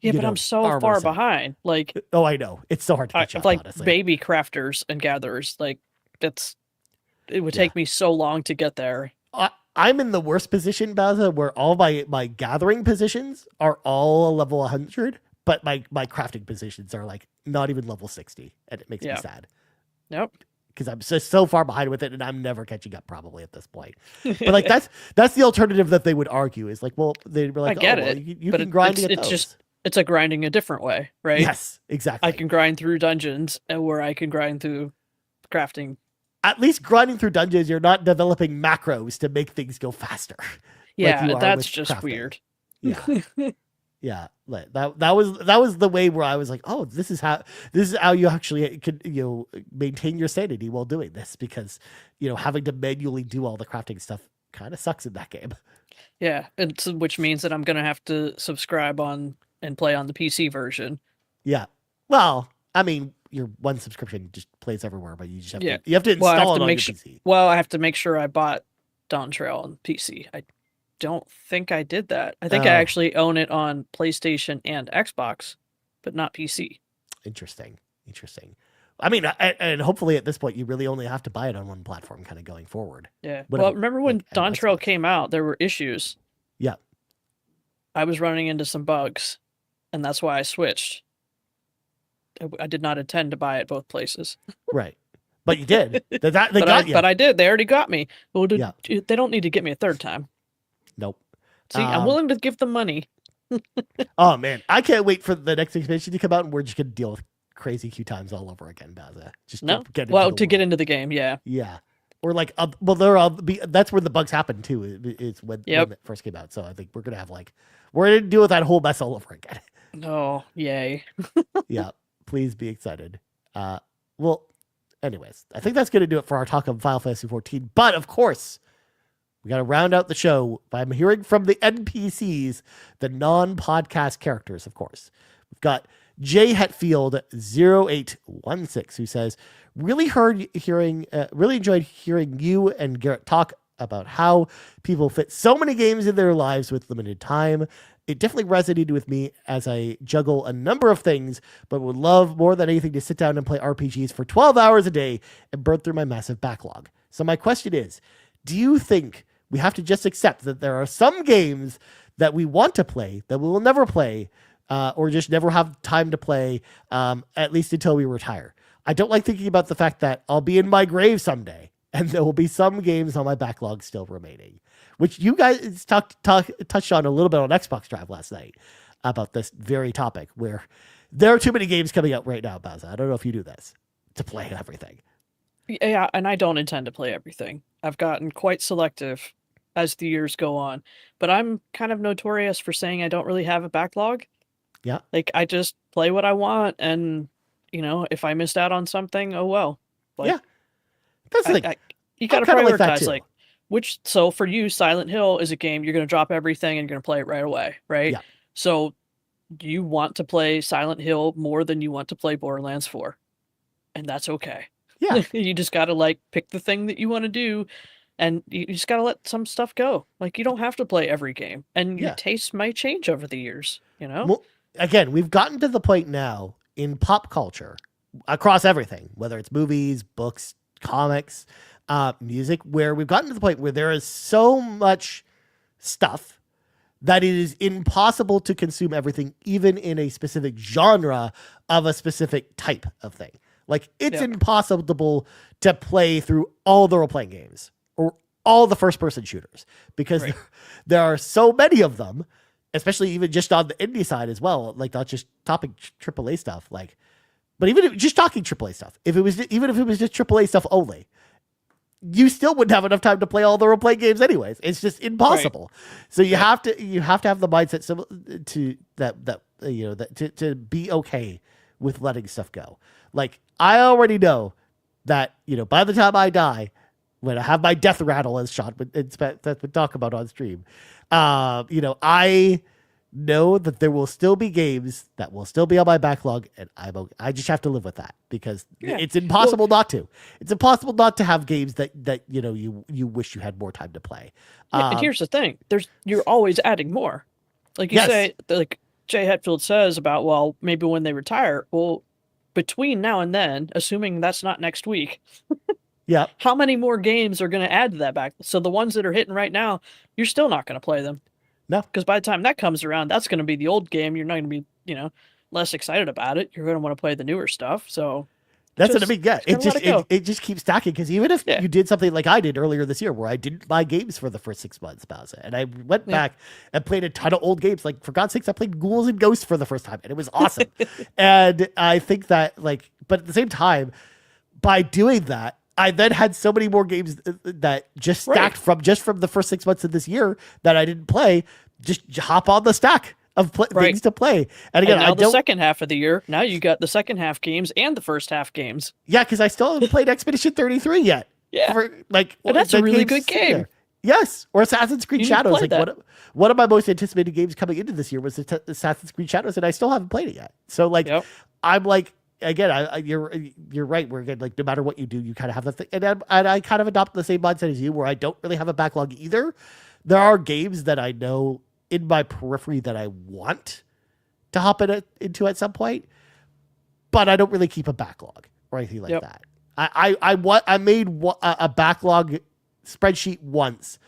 Yeah, but I'm so far behind. Like, oh, I know, it's so hard to catch up. Like honestly. Baby crafters and gatherers, like it would take me so long to get there. I'm in the worst position, Bowsah, where all my gathering positions are all a level 100, but my crafting positions are like not even level 60, and it makes me sad. Nope. Because I'm so far behind with it, and I'm never catching up probably at this point. But like that's the alternative that they would argue, is like, well, they'd be like, I get it. You can grind to get those. It's a grinding a different way, right? Yes, exactly. I can grind through dungeons, where I can grind through crafting. At least grinding through dungeons, you're not developing macros to make things go faster. Yeah, that's just crafting. Weird. Yeah, yeah. That was the way where I was like, oh, this is how you actually could maintain your sanity while doing this, because having to manually do all the crafting stuff kind of sucks in that game. Yeah, which means that I'm gonna have to subscribe on and play on the PC version. Yeah. Well, I mean, your one subscription just plays everywhere, but you just have to install it on your PC. Well, I have to make sure I bought Dawn Trail on PC. I don't think I did that. I think I actually own it on PlayStation and Xbox, but not PC. Interesting. I mean, and hopefully at this point you really only have to buy it on one platform, kind of going forward. Yeah. Whatever, Well, remember when like, Dawn Trail Xbox. came out, there were issues. Yeah. I was running into some bugs, and that's why I switched. I did not intend to buy it both places. Right. But you did. They got you. But I did. They already got me. Well, Yeah. they don't need to get me a third time. Nope. See, I'm willing to give them money. Oh man, I can't wait for the next expansion to come out, and we're just gonna deal with crazy queue times all over again, Bowsah. Just get into the game, yeah. Yeah. Or like, that's where the bugs happen too. Is when it first came out. So I think we're gonna deal with that whole mess all over again. Oh, yay! Yeah, please be excited. Well, anyways, I think that's gonna do it for our talk of Final Fantasy XIV. But of course, we got to round out the show by hearing from the NPCs, the non-podcast characters, of course. We've got J. Hetfield 0816, who says, really enjoyed hearing you and Garrett talk about how people fit so many games in their lives with limited time. It definitely resonated with me as I juggle a number of things, but would love more than anything to sit down and play RPGs for 12 hours a day and burn through my massive backlog. So my question is, do you think we have to just accept that there are some games that we want to play that we will never play, or just never have time to play, at least until we retire? I don't like thinking about the fact that I'll be in my grave someday and there will be some games on my backlog still remaining, which you guys touched on a little bit on Xbox Drive last night about this very topic, where there are too many games coming out right now, Bowsah. I don't know if you do this to play everything. Yeah, and I don't intend to play everything. I've gotten quite selective as the years go on, but I'm kind of notorious for saying I don't really have a backlog. Yeah. Like, I just play what I want, and, if I missed out on something, oh well. Like, yeah. That's you got to prioritize, so for you, Silent Hill is a game you're going to drop everything and you're going to play it right away, right? Yeah. So you want to play Silent Hill more than you want to play Borderlands 4, and that's okay. Yeah. You just got to pick the thing that you want to do, and you just got to let some stuff go. Like, you don't have to play every game, and your taste might change over the years, Well, again, we've gotten to the point now in pop culture across everything, whether it's movies, books, comics, music, where we've gotten to the point where there is so much stuff that it is impossible to consume everything, even in a specific genre of a specific type of thing. Like, it's impossible to play through all the role-playing games or all the first-person shooters, because there are so many of them, especially even just on the indie side as well. Like, not just topping AAA stuff, but even just talking AAA stuff. Even if it was just AAA stuff only, you still wouldn't have enough time to play all the role-playing games anyways. It's just impossible. Right. So you have to have the mindset to be okay with letting stuff go. Like, I already know that, by the time I die, when I have my death rattle, as Sean would talk about on stream, I know that there will still be games that will still be on my backlog, and I just have to live with that, because it's impossible not to. It's impossible not to have games that you wish you had more time to play. And here's the thing: you're always adding more. Like you say, like Jay Hetfield says about, well, maybe when they retire. Well, between now and then, assuming that's not next week, how many more games are going to add to that back? So the ones that are hitting right now, you're still not going to play them. No, because by the time that comes around, that's going to be the old game. You're not going to be, less excited about it. You're going to want to play the newer stuff. So that's what I mean. Yeah, it just keeps stacking, because even if you did something like I did earlier this year, where I didn't buy games for the first 6 months, Bowsah, and I went back and played a ton of old games. Like, for God's sakes, I played Ghouls and Ghosts for the first time, and it was awesome. And I think that, but at the same time, by doing that, I then had so many more games that just stacked from the first 6 months of this year that I didn't play. Just hop on the stack of things to play. And again, now the second half of the year, now you got the second half games and the first half games. Yeah, because I still haven't played Expedition 33 yet. Yeah, and that's a really good game. There. Yes, or Assassin's Creed Shadows. One of my most anticipated games coming into this year was Assassin's Creed Shadows, and I still haven't played it yet. So I'm like, again, you're right. Where again, no matter what you do, you kind of have the thing, and I kind of adopt the same mindset as you, where I don't really have a backlog either. There are games that I know in my periphery that I want to hop into at some point, but I don't really keep a backlog. or anything like Yep. that. I made a backlog spreadsheet once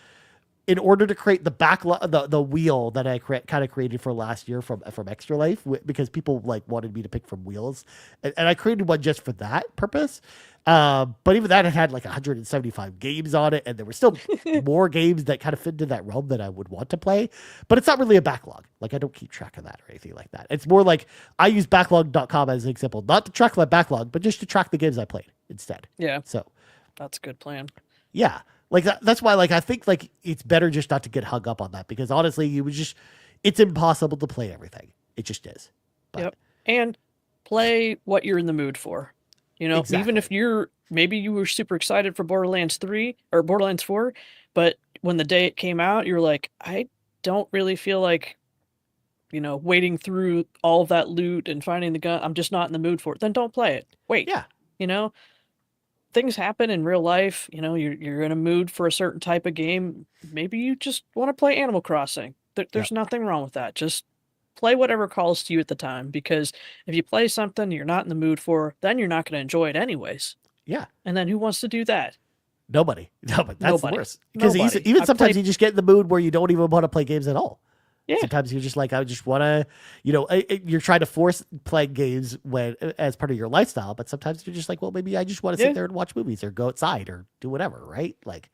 in order to create the backlog, the wheel that I kind of created for last year from Extra Life, because people like wanted me to pick from wheels, and I created one just for that purpose. But even that, it had like 175 games on it, and there were still more games that kind of fit into that realm that I would want to play. But it's not really a backlog. Like, I don't keep track of that or anything like that. It's more like I use backlog.com as an example, not to track my backlog, but just to track the games I played instead. Yeah. So that's a good plan. Yeah. Like that's why, like, I think like it's better just not to get hung up on that, because honestly, it's impossible to play everything. It just is. But, Yep. And play what you're in the mood for. You know, even if maybe you were super excited for Borderlands 3 or Borderlands 4, but when the day it came out, you're like, I don't really feel like, wading through all of that loot and finding the gun. I'm just not in the mood for it. Then don't play it. Wait. Yeah. Things happen in real life. You're in a mood for a certain type of game. Maybe you just want to play Animal Crossing. There's nothing wrong with that. Just play whatever calls to you at the time, because if you play something you're not in the mood for, then you're not going to enjoy it anyways. Yeah. And then who wants to do that? Nobody. No, but that's the worst. Because Nobody. even sometimes you just get in the mood where you don't even want to play games at all. Yeah. Sometimes you're just like, I just want to, you're trying to force playing games as part of your lifestyle, but sometimes you're just like, well, maybe I just want to sit there and watch movies or go outside or do whatever, right? Like,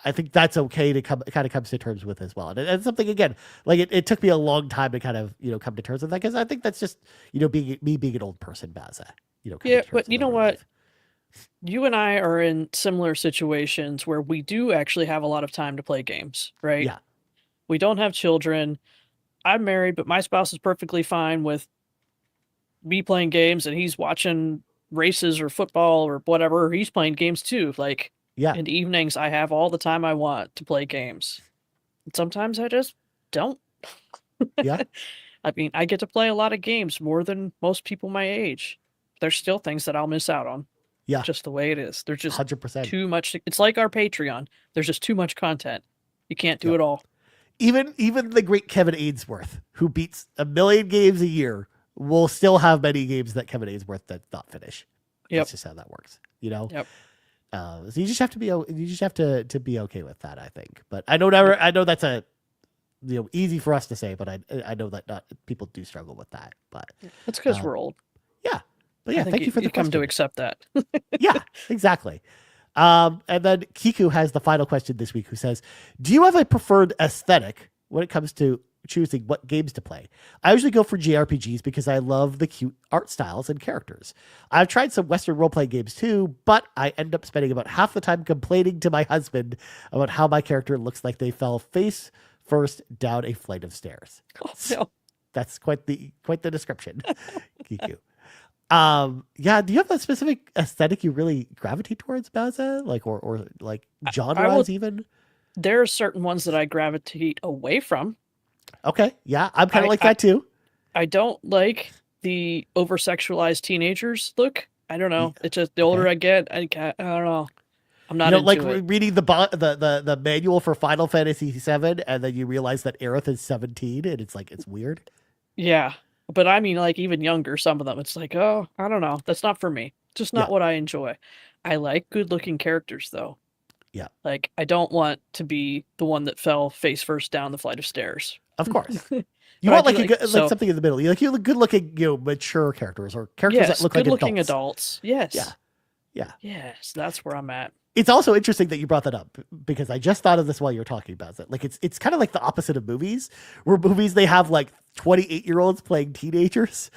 I think that's okay to kind of comes to terms with as well. And something, again, like it took me a long time to kind of, come to terms with that, because I think that's just, being an old person, Bowsah. But you know what? You and I are in similar situations where we do actually have a lot of time to play games, right? Yeah. We don't have children. I'm married, but my spouse is perfectly fine with me playing games and he's watching races or football or whatever. He's playing games too. Like, in the evenings, I have all the time I want to play games. And sometimes I just don't. Yeah. I mean, I get to play a lot of games, more than most people my age. There's still things that I'll miss out on. Yeah. Just the way it is. There's just 100%. too much. It's like our Patreon. There's just too much content. You can't do it all. Even the great Kevin Ainsworth, who beats 1 million games a year, will still have many games that Kevin Ainsworth does not finish. That's just how that works, Yep. So you just have to be okay with that, I think. But I know that's a easy for us to say, but I know that not people do struggle with that. But that's because we're old. Yeah. But yeah, thank you for the question. Come to accept that. Yeah, exactly. And then Kiku has the final question this week, who says, do you have a preferred aesthetic when it comes to choosing what games to play? I usually go for JRPGs because I love the cute art styles and characters. I've tried some Western role-playing games too, but I end up spending about half the time complaining to my husband about how my character looks like they fell face first down a flight of stairs. Oh, no. That's quite the description, Kiku. Yeah. Do you have a specific aesthetic you really gravitate towards, Bowsah? Like, or like genres even? There are certain ones that I gravitate away from. Okay. Yeah. I'm kind of like that too. I don't like the over-sexualized teenagers look. I don't know. It's just the older I get, I don't know. I'm not into like it. reading the manual for Final Fantasy XIV, and then you realize that Aerith is 17, and it's like, it's weird. Yeah. But I mean, like, even younger, some of them, it's like, oh, I don't know. That's not for me. Just not what I enjoy. I like good-looking characters, though. Yeah. Like, I don't want to be the one that fell face first down the flight of stairs. Of course. You want like something in the middle. You like good-looking, mature characters, or characters that look like adults. Good-looking adults. Yes. Yeah. Yeah. Yes, that's where I'm at. It's also interesting that you brought that up, because I just thought of this while you were talking about it. Like, it's kind of like the opposite of movies, where movies, they have like 28-year-olds playing teenagers,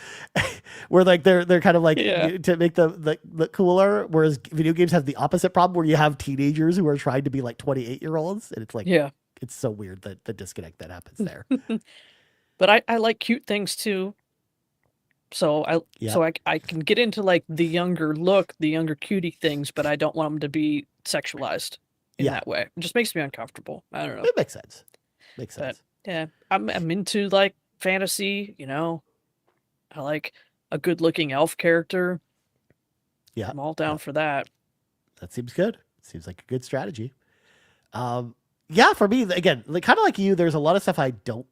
where like they're kind of like to make them look cooler. Whereas video games have the opposite problem, where you have teenagers who are trying to be like 28-year-olds, and it's like, it's so weird that the disconnect that happens there. But I like cute things too. So I can get into like the younger look, the younger cutie things, but I don't want them to be sexualized in that way. It just makes me uncomfortable. I don't know. It makes sense. But, yeah, I'm into like fantasy. I like a good-looking elf character. Yeah, I'm all down for that. That seems good. Seems like a good strategy. Yeah, for me, again, kind of like you, there's a lot of stuff I don't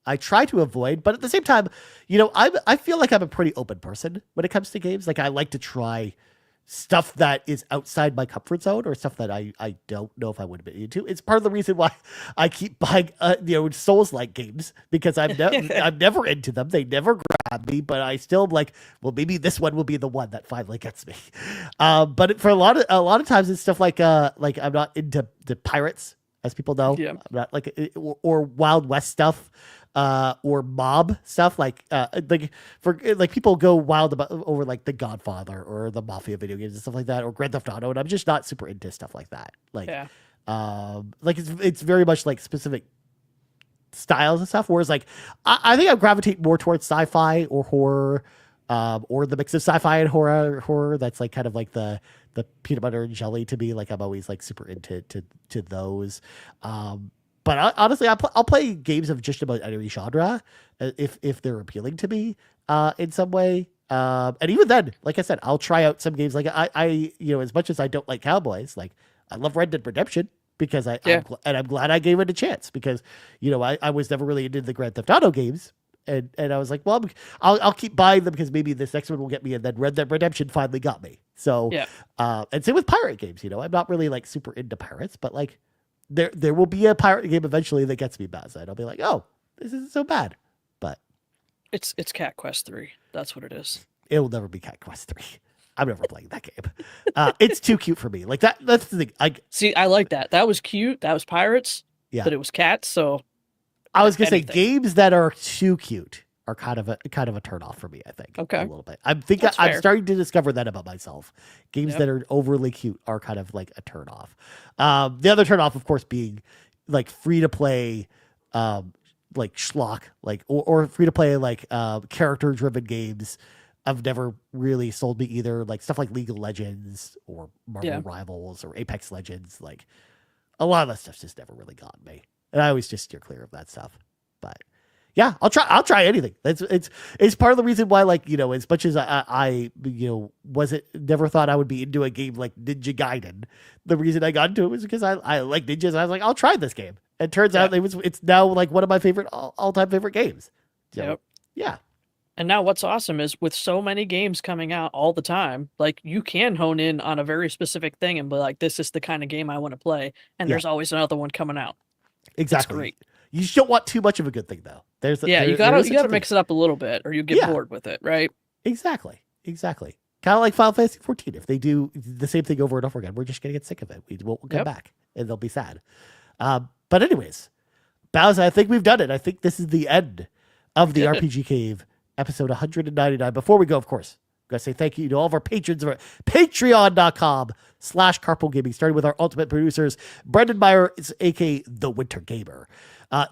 I try to avoid, but at the same time, I feel like I'm a pretty open person when it comes to games. Like I like to try stuff that is outside my comfort zone or stuff that I don't know if I would be into. It's part of the reason why I keep buying, Souls-like games, because I'm never into them. They never grab me, but I still like, well, maybe this one will be the one that finally gets me. But for a lot of times it's stuff like I'm not into the pirates, as people know. Yeah. I'm not like, or Wild West stuff. Or mob stuff like people go wild about over like The Godfather or the Mafia video games and stuff like that, or Grand Theft Auto, and I'm just not super into stuff like that. Like, it's very much like specific styles and stuff. Whereas like I think I gravitate more towards sci-fi or horror, or the mix of sci-fi and horror. That's like kind of like the peanut butter and jelly to me. Like I'm always like super into those. But honestly, I'll play games of just about any genre if they're appealing to me in some way. And even then, like I said, I'll try out some games. Like I as much as I don't like cowboys, like I love Red Dead Redemption because I'm glad I gave it a chance because I was never really into the Grand Theft Auto games. And I was like, well, I'll keep buying them because maybe this next one will get me. And then Red Dead Redemption finally got me. So, and same with pirate games. I'm not really like super into pirates, but like. There will be a pirate game eventually that gets me Bowsah. And I'll be like, oh, this isn't so bad. But it's Cat Quest 3. That's what it is. It will never be Cat Quest 3. I'm never playing that game. It's too cute for me. Like that's the thing. I like that. That was cute. That was pirates. Yeah. But it was cats. So I was gonna say games that are too cute are kind of a turnoff for me, I think. Okay. A little bit. I'm starting to discover that about myself. Games that are overly cute are kind of like a turnoff. The other turnoff, of course, being like free to play, like schlock, like or free to play like character driven games. Have never really sold me either. Like stuff like League of Legends or Marvel Rivals or Apex Legends. Like a lot of that stuff's just never really gotten me, and I always just steer clear of that stuff. But yeah, I'll try anything. It's part of the reason why, like, as much as I never thought I would be into a game like Ninja Gaiden. The reason I got into it was because I like ninjas. And I was like, I'll try this game. And it turns out it's now like one of my favorite all-time favorite games. So, yeah. And now what's awesome is with so many games coming out all the time, like you can hone in on a very specific thing and be like, this is the kind of game I want to play. And there's always another one coming out. Exactly. It's great. You just don't want too much of a good thing, though. You gotta mix it up a little bit, or you get bored with it, right? Exactly. Kind of like Final Fantasy XIV. If they do the same thing over and over again, we're just gonna get sick of it. We'll come back, and they'll be sad. But anyways, Bowsah, I think we've done it. I think this is the end of the RPG Cave, episode 199. Before we go, of course, gotta say thank you to all of our patrons over at patreon.com/Carpool Gaming, starting with our ultimate producers, Brendan Meyer, aka The Winter Gamer.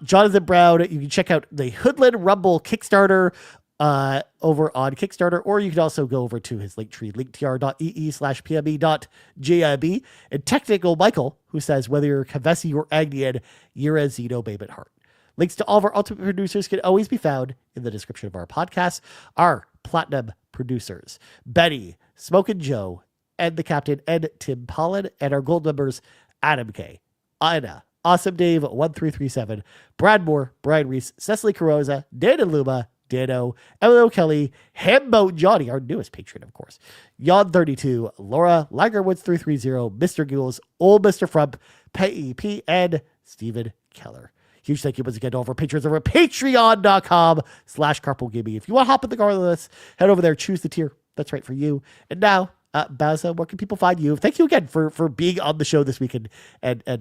Jonathan Brown, you can check out the Hoodlin Rumble Kickstarter over on Kickstarter, or you can also go over to his link tree, linktr.ee/pme.jib. And Technical Michael, who says, whether you're Kevesi or Agnian, you're a Xenobabe at heart. Links to all of our ultimate producers can always be found in the description of our podcast. Our platinum producers, Betty, Smokin' Joe, Ed the Captain, and Tim Paullin, and our gold members, Adam K, Ina, Awesome Dave 1337, Brad Moore, Brian Reese, Cecily Carrozza, Dan and Luma, Dannohh, Emily Kelly, Hambone Jonny, our newest patron, of course, Yon32, Laura, Lagerwoods 330, Mr. Giggles, OldMrFrump, Peje, and Stephen Keller. Huge thank you once again to all of our patrons over at patreon.com/Carpool Gaming. If you want to hop in the car with us, head over there, choose the tier that's right for you. And now, Bowsah, where can people find you? Thank you again for being on the show this week and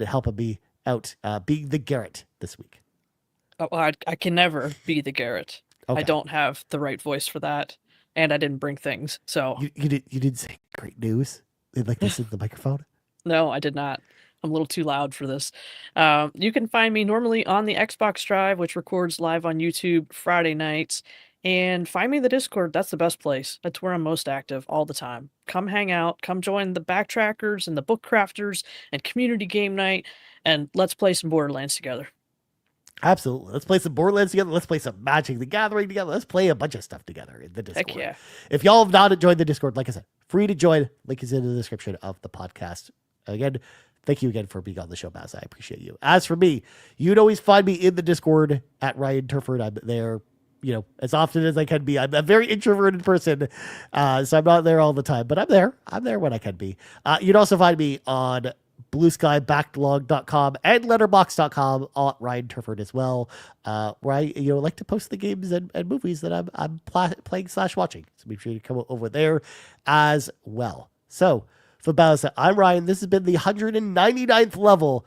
helping me out being the Garrett this week. Oh, I can never be the Garrett. Okay. I don't have the right voice for that, and I didn't bring things. So you didn't say great news like this in the microphone? No, I did not. I'm a little too loud for this. You can find me normally on the Xbox Drive, which records live on YouTube Friday nights. And find me in the Discord. That's the best place. That's where I'm most active all the time. Come hang out. Come join the Backtrackers and the Book Crafters and Community Game Night. And let's play some Borderlands together. Absolutely. Let's play some Borderlands together. Let's play some Magic the Gathering together. Let's play a bunch of stuff together in the Discord. Heck yeah. If y'all have not joined the Discord, like I said, free to join. Link is in the description of the podcast. Again, Thank you again for being on the show, Bowsah. I appreciate you. As for me, you'd always find me in the Discord at Ryan Turford. I'm there, as often as I can be. I'm a very introverted person, so I'm not there all the time, but I'm there. I'm there when I can be. You'd also find me on blueskybacklog.com and letterbox.com at Ryan Turford as well, where I like to post the games and movies that I'm playing / watching. So make sure you come over there as well. So for Bowsah, I'm Ryan. This has been the 199th level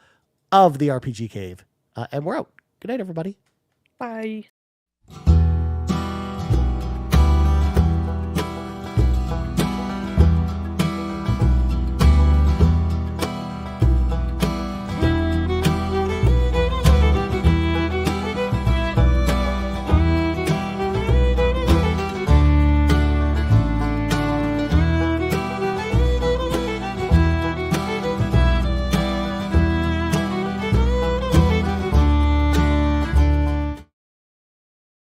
of the RPG Cave, and we're out. Good night, everybody. Bye.